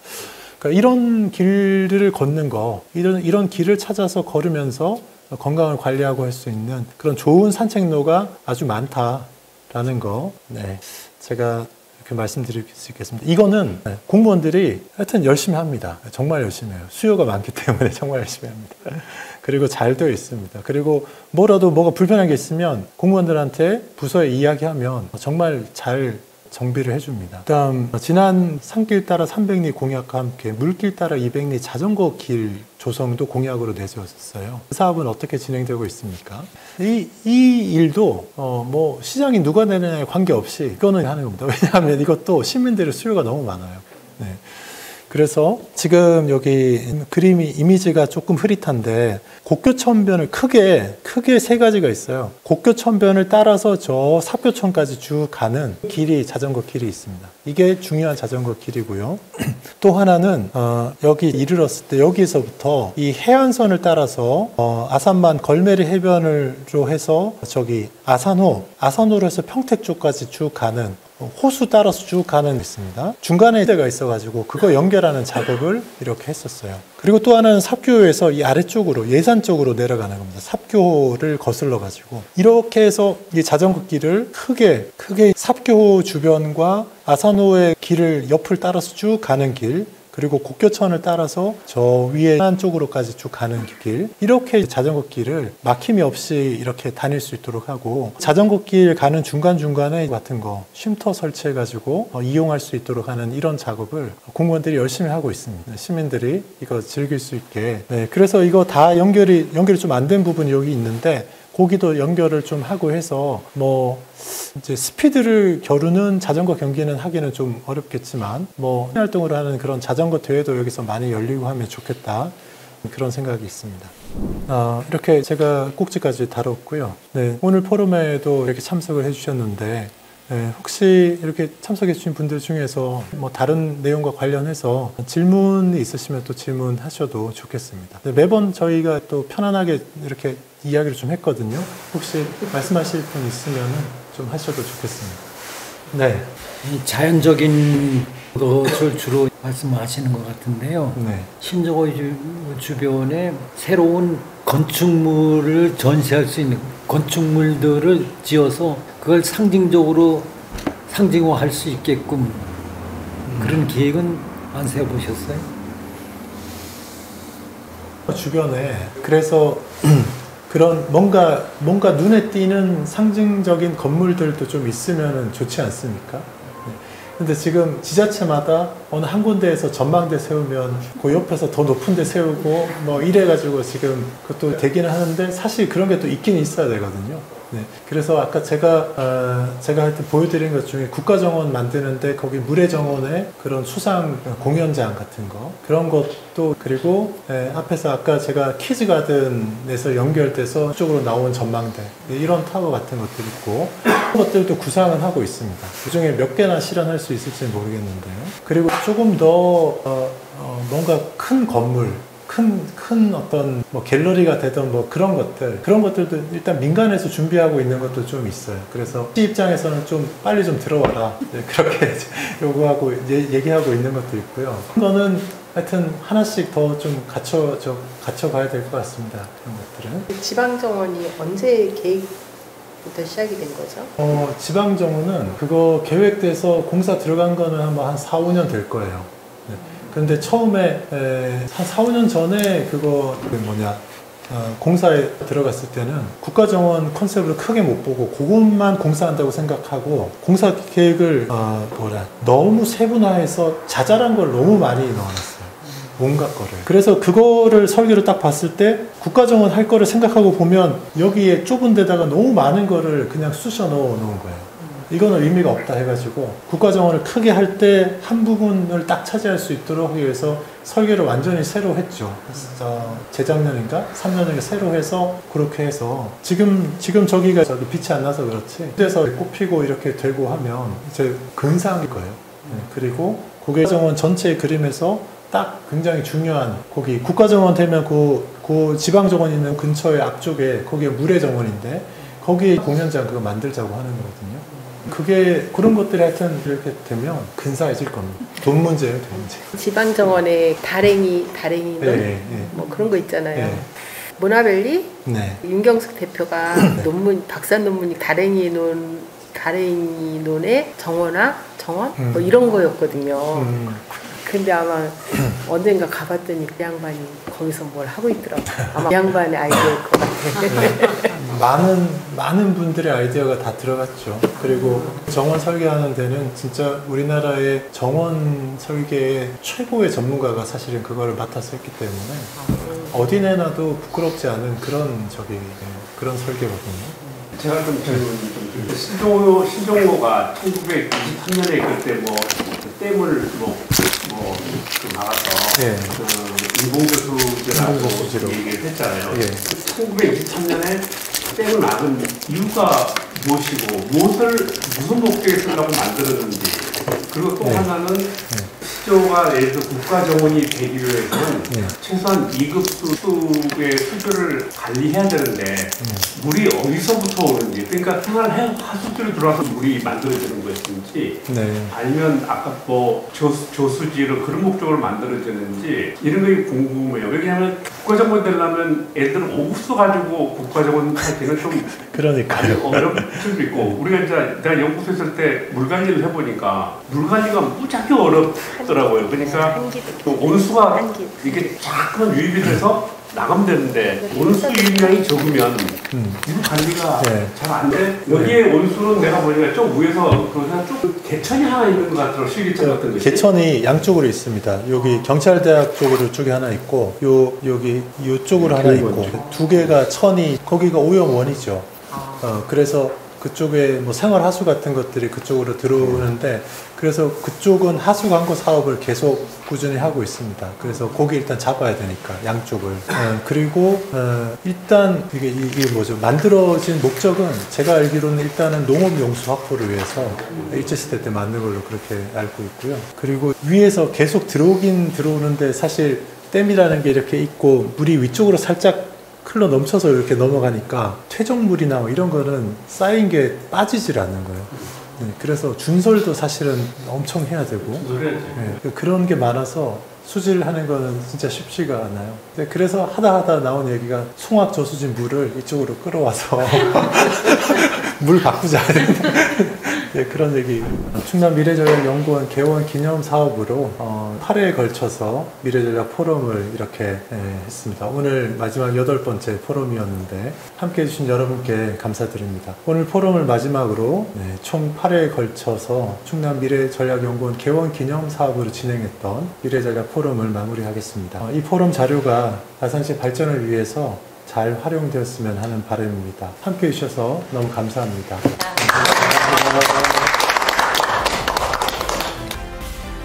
그러니까 이런 길을 걷는 거 이런 길을 찾아서 걸으면서 건강을 관리하고 할 수 있는 그런 좋은 산책로가 아주 많다라는 거, 제가 이렇게 말씀드릴 수 있겠습니다. 이거는 공무원들이 하여튼 열심히 합니다. 정말 열심히 해요. 수요가 많기 때문에 정말 열심히 합니다. 그리고 잘 되어 있습니다. 그리고 뭐가 불편한 게 있으면 공무원들한테 부서에 이야기하면 정말 잘 정비를 해줍니다. 그다음 지난 산길 따라 300리 공약과 함께 물길 따라 200리 자전거 길 조성도 공약으로 내세웠어요. 그 사업은 어떻게 진행되고 있습니까? 이 일도 뭐 시장이 누가 내느냐에 관계없이 이거는 하는 겁니다. 왜냐하면 이것도 시민들의 수요가 너무 많아요. 네. 그래서 지금 여기 이미지가 조금 흐릿한데 곡교천변을 크게 세 가지가 있어요. 곡교천변을 따라서 저 삽교천까지 쭉 가는 자전거 길이 있습니다. 이게 중요한 자전거 길이고요. 또 하나는 여기 이르렀을 때 여기서부터 이 해안선을 따라서 아산만 걸메리 해변으로 해서 아산호로 해서 평택 쪽까지 쭉 가는 호수 따라서 쭉 가는 있습니다. 중간에 데가 있어가지고 그거 연결하는 작업을 이렇게 했었어요. 그리고 또 하나는 삽교호에서 이 아래쪽으로 예산 쪽으로 내려가는 겁니다. 삽교호를 거슬러 가지고 이렇게 해서 이 자전거 길을 크게 삽교호 주변과 아산호의 길을 옆을 따라서 쭉 가는 길 그리고 곡교천을 따라서 저 위에 산 쪽으로까지 쭉 가는 길 이렇게 자전거 길을 막힘이 없이 이렇게 다닐 수 있도록 하고 자전거 길 가는 중간중간에 같은 거 쉼터 설치해 가지고 이용할 수 있도록 하는 이런 작업을 공무원들이 열심히 하고 있습니다. 시민들이 이거 즐길 수 있게. 그래서 이거 다 연결이 좀 안 된 부분이 여기 있는데 거기도 연결을 좀 하고 해서 이제 스피드를 겨루는 자전거 경기는 하기는 좀 어렵겠지만 활동으로 하는 그런 자전거 대회도 여기서 많이 열리고 하면 좋겠다 그런 생각이 있습니다. 이렇게 제가 꼭지까지 다뤘고요. 오늘 포럼에도 이렇게 참석을 해주셨는데 네, 혹시 이렇게 참석해 주신 분들 중에서 뭐 다른 내용과 관련해서 질문이 있으시면 또 질문하셔도 좋겠습니다. 네, 매번 저희가 또 편안하게 이렇게 이야기를 좀 했거든요. 혹시 말씀하실 분 있으면 좀 하셔도 좋겠습니다. 네. 이 자연적인 것을 주로 말씀하시는 것 같은데요. 네. 신정호 주변에 새로운 건축물을 전시할 수 있는 건축물들을 지어서 그걸 상징화할 수 있게끔 그런 계획은 안 세워보셨어요? 주변에 그래서 그런 뭔가 눈에 띄는 상징적인 건물들도 좀 있으면 좋지 않습니까? 근데 지금 지자체마다 어느 한 군데에서 전망대 세우면 그 옆에서 더 높은 데 세우고 뭐 이래가지고 지금 그것도 되기는 하는데 사실 그런 게 또 있긴 있어야 되거든요. 네. 그래서 아까 제가 하여튼 보여드린 것 중에 국가정원 만드는데 거기 물의정원에 그런 수상 공연장 같은 거 그런 것도 그리고 앞에서 아까 제가 키즈가든에서 연결돼서 이쪽으로 나온 전망대 이런 타워 같은 것들이 있고 그런 것들도 구상은 하고 있습니다. 그중에 몇 개나 실현할 수 있을지는 모르겠는데요. 그리고 조금 더 뭔가 큰 건물 큰 어떤 뭐 갤러리가 되던 뭐 그런 것들도 일단 민간에서 준비하고 있는 것도 좀 있어요. 그래서 시 입장에서는 좀 빨리 좀 들어와라 그렇게 요구하고 얘기하고 있는 것도 있고요. 그거는 하여튼 하나씩 더 좀 갖춰가야 될 것 같습니다. 그런 것들은. 지방정원이 언제 계획부터 시작이 된 거죠? 지방정원은 그거 계획돼서 공사 들어간 거는 한 4, 5년 될 거예요. 네. 그런데 처음에 한 4, 5년 전에 공사에 들어갔을 때는 국가정원 컨셉으로 크게 못 보고 그것만 공사한다고 생각하고 공사 계획을 너무 세분화해서 자잘한 걸 너무 많이 넣어놨어요. 온갖 거를. 그래서 그거를 설계를 딱 봤을 때 국가정원 할 거를 생각하고 보면 여기에 좁은 데다가 너무 많은 거를 그냥 쑤셔 넣어 놓은 거예요. 이거는 의미가 없다 해가지고 국가정원을 크게 할 때 한 부분을 딱 차지할 수 있도록 하기 위해서 설계를 완전히 새로 했죠. 재작년인가? 3년인가 새로 해서 그렇게 해서 지금 저기가 빛이 안 나서 그렇지 그래서 꼽히고 이렇게 되고 하면 이제 근사한 거예요. 그리고 국가정원 전체의 그림에서 딱 굉장히 중요한 거기 국가정원 되면 그 지방정원 있는 근처에 앞쪽에 거기에 물의정원인데 거기에 공연장 그거 만들자고 하는 거거든요. 그게 그런 것들이 하여튼 이렇게 되면 근사해질 겁니다. 돈 문제예요, 돈 문제. 지방정원에 다랭이론 뭐 그런 거 있잖아요. 네. 모나벨리 네. 윤경숙 대표가 박사 논문이 다랭이론의 정원 뭐 이런 거였거든요. 근데 아마 언젠가 가봤더니 그 양반이 거기서 뭘 하고 있더라고요. 아마 그 양반의 아이디어일 것 같아요. 많은 분들의 아이디어가 다 들어갔죠. 그리고 정원 설계하는 데는 진짜 우리나라의 정원 설계의 최고의 전문가가 사실은 그거를 맡아서 했기 때문에 어디 내놔도 부끄럽지 않은 그런 설계거든요. 제가 좀 신종호가 1923년에 그때 댐을 막아서 인공교수지라고 얘기를 했잖아요. 1923년에 댐을 막은 이유가 무엇이고 무슨 목적에 쓰려고 만들었는지 그리고 또 하나는 시조가 예를 들어 국가정원이 되기 위해서는 최소한 2급 수의 수조를 관리해야 되는데 물이 어디서부터 오는지 그러니까 생활 하수도로 들어와서 물이 만들어지는 것인지 아니면 아까 저수지로 그런 목적으로 만들어졌는지 이런 게 궁금해요. 왜냐하면 국가정원 되려면 애들 오구수 가지고 국가정원 하기는 좀 그러니까요. 어렵을 수도 있고 우리가 이제 내가 연구소 있을 때 물관리를 해보니까 물관리가 무지하게 어렵더라고요. 그러니까 온수가 이게 자꾸만 유입이 돼서 나가면 되는데 온수 유입량이 적으면 물 관리가 잘 안 돼. 여기에 온수는 내가 보니까 좀 위에서 그냥 좀 개천이 하나 있는 것 같더라고. 실개천 같은 것이. 개천이 양쪽으로 있습니다. 여기 경찰대학 쪽으로 쪽에 하나 있고 여기 이쪽으로 하나 있고 두 개가 천이 거기가 오염원이죠. 그래서 그쪽에 뭐 생활 하수 같은 것들이 그쪽으로 들어오는데 그래서 그쪽은 하수 광고 사업을 계속 꾸준히 하고 있습니다. 그래서 고기 일단 잡아야 되니까 양쪽을. 그리고 일단 이게 뭐죠? 만들어진 목적은 제가 알기로는 일단은 농업 용수 확보를 위해서 HS대 때 만든 걸로 그렇게 알고 있고요. 그리고 위에서 계속 들어오긴 들어오는데 사실 댐이라는 게 이렇게 있고 물이 위쪽으로 살짝 흘러 넘쳐서 이렇게 넘어가니까 퇴적물이나 뭐 이런 거는 쌓인 게 빠지질 않는 거예요. 그래서 준설도 사실은 엄청 해야 되고 그런 게 많아서 수질을 하는 거는 진짜 쉽지가 않아요. 그래서 하다 나온 얘기가 송악 저수진 물을 이쪽으로 끌어와서 물 바꾸자. 네, 그런 얘기. 충남 미래전략연구원 개원 기념 사업으로 8회에 걸쳐서 미래전략 포럼을 이렇게 했습니다. 오늘 마지막 8번째 포럼이었는데 함께 해주신 여러분께 감사드립니다. 오늘 포럼을 마지막으로 총 8회에 걸쳐서 충남 미래전략연구원 개원 기념 사업으로 진행했던 미래전략 포럼을 마무리하겠습니다. 이 포럼 자료가 다산시 발전을 위해서 잘 활용되었으면 하는 바람입니다. 함께 해주셔서 너무 감사합니다.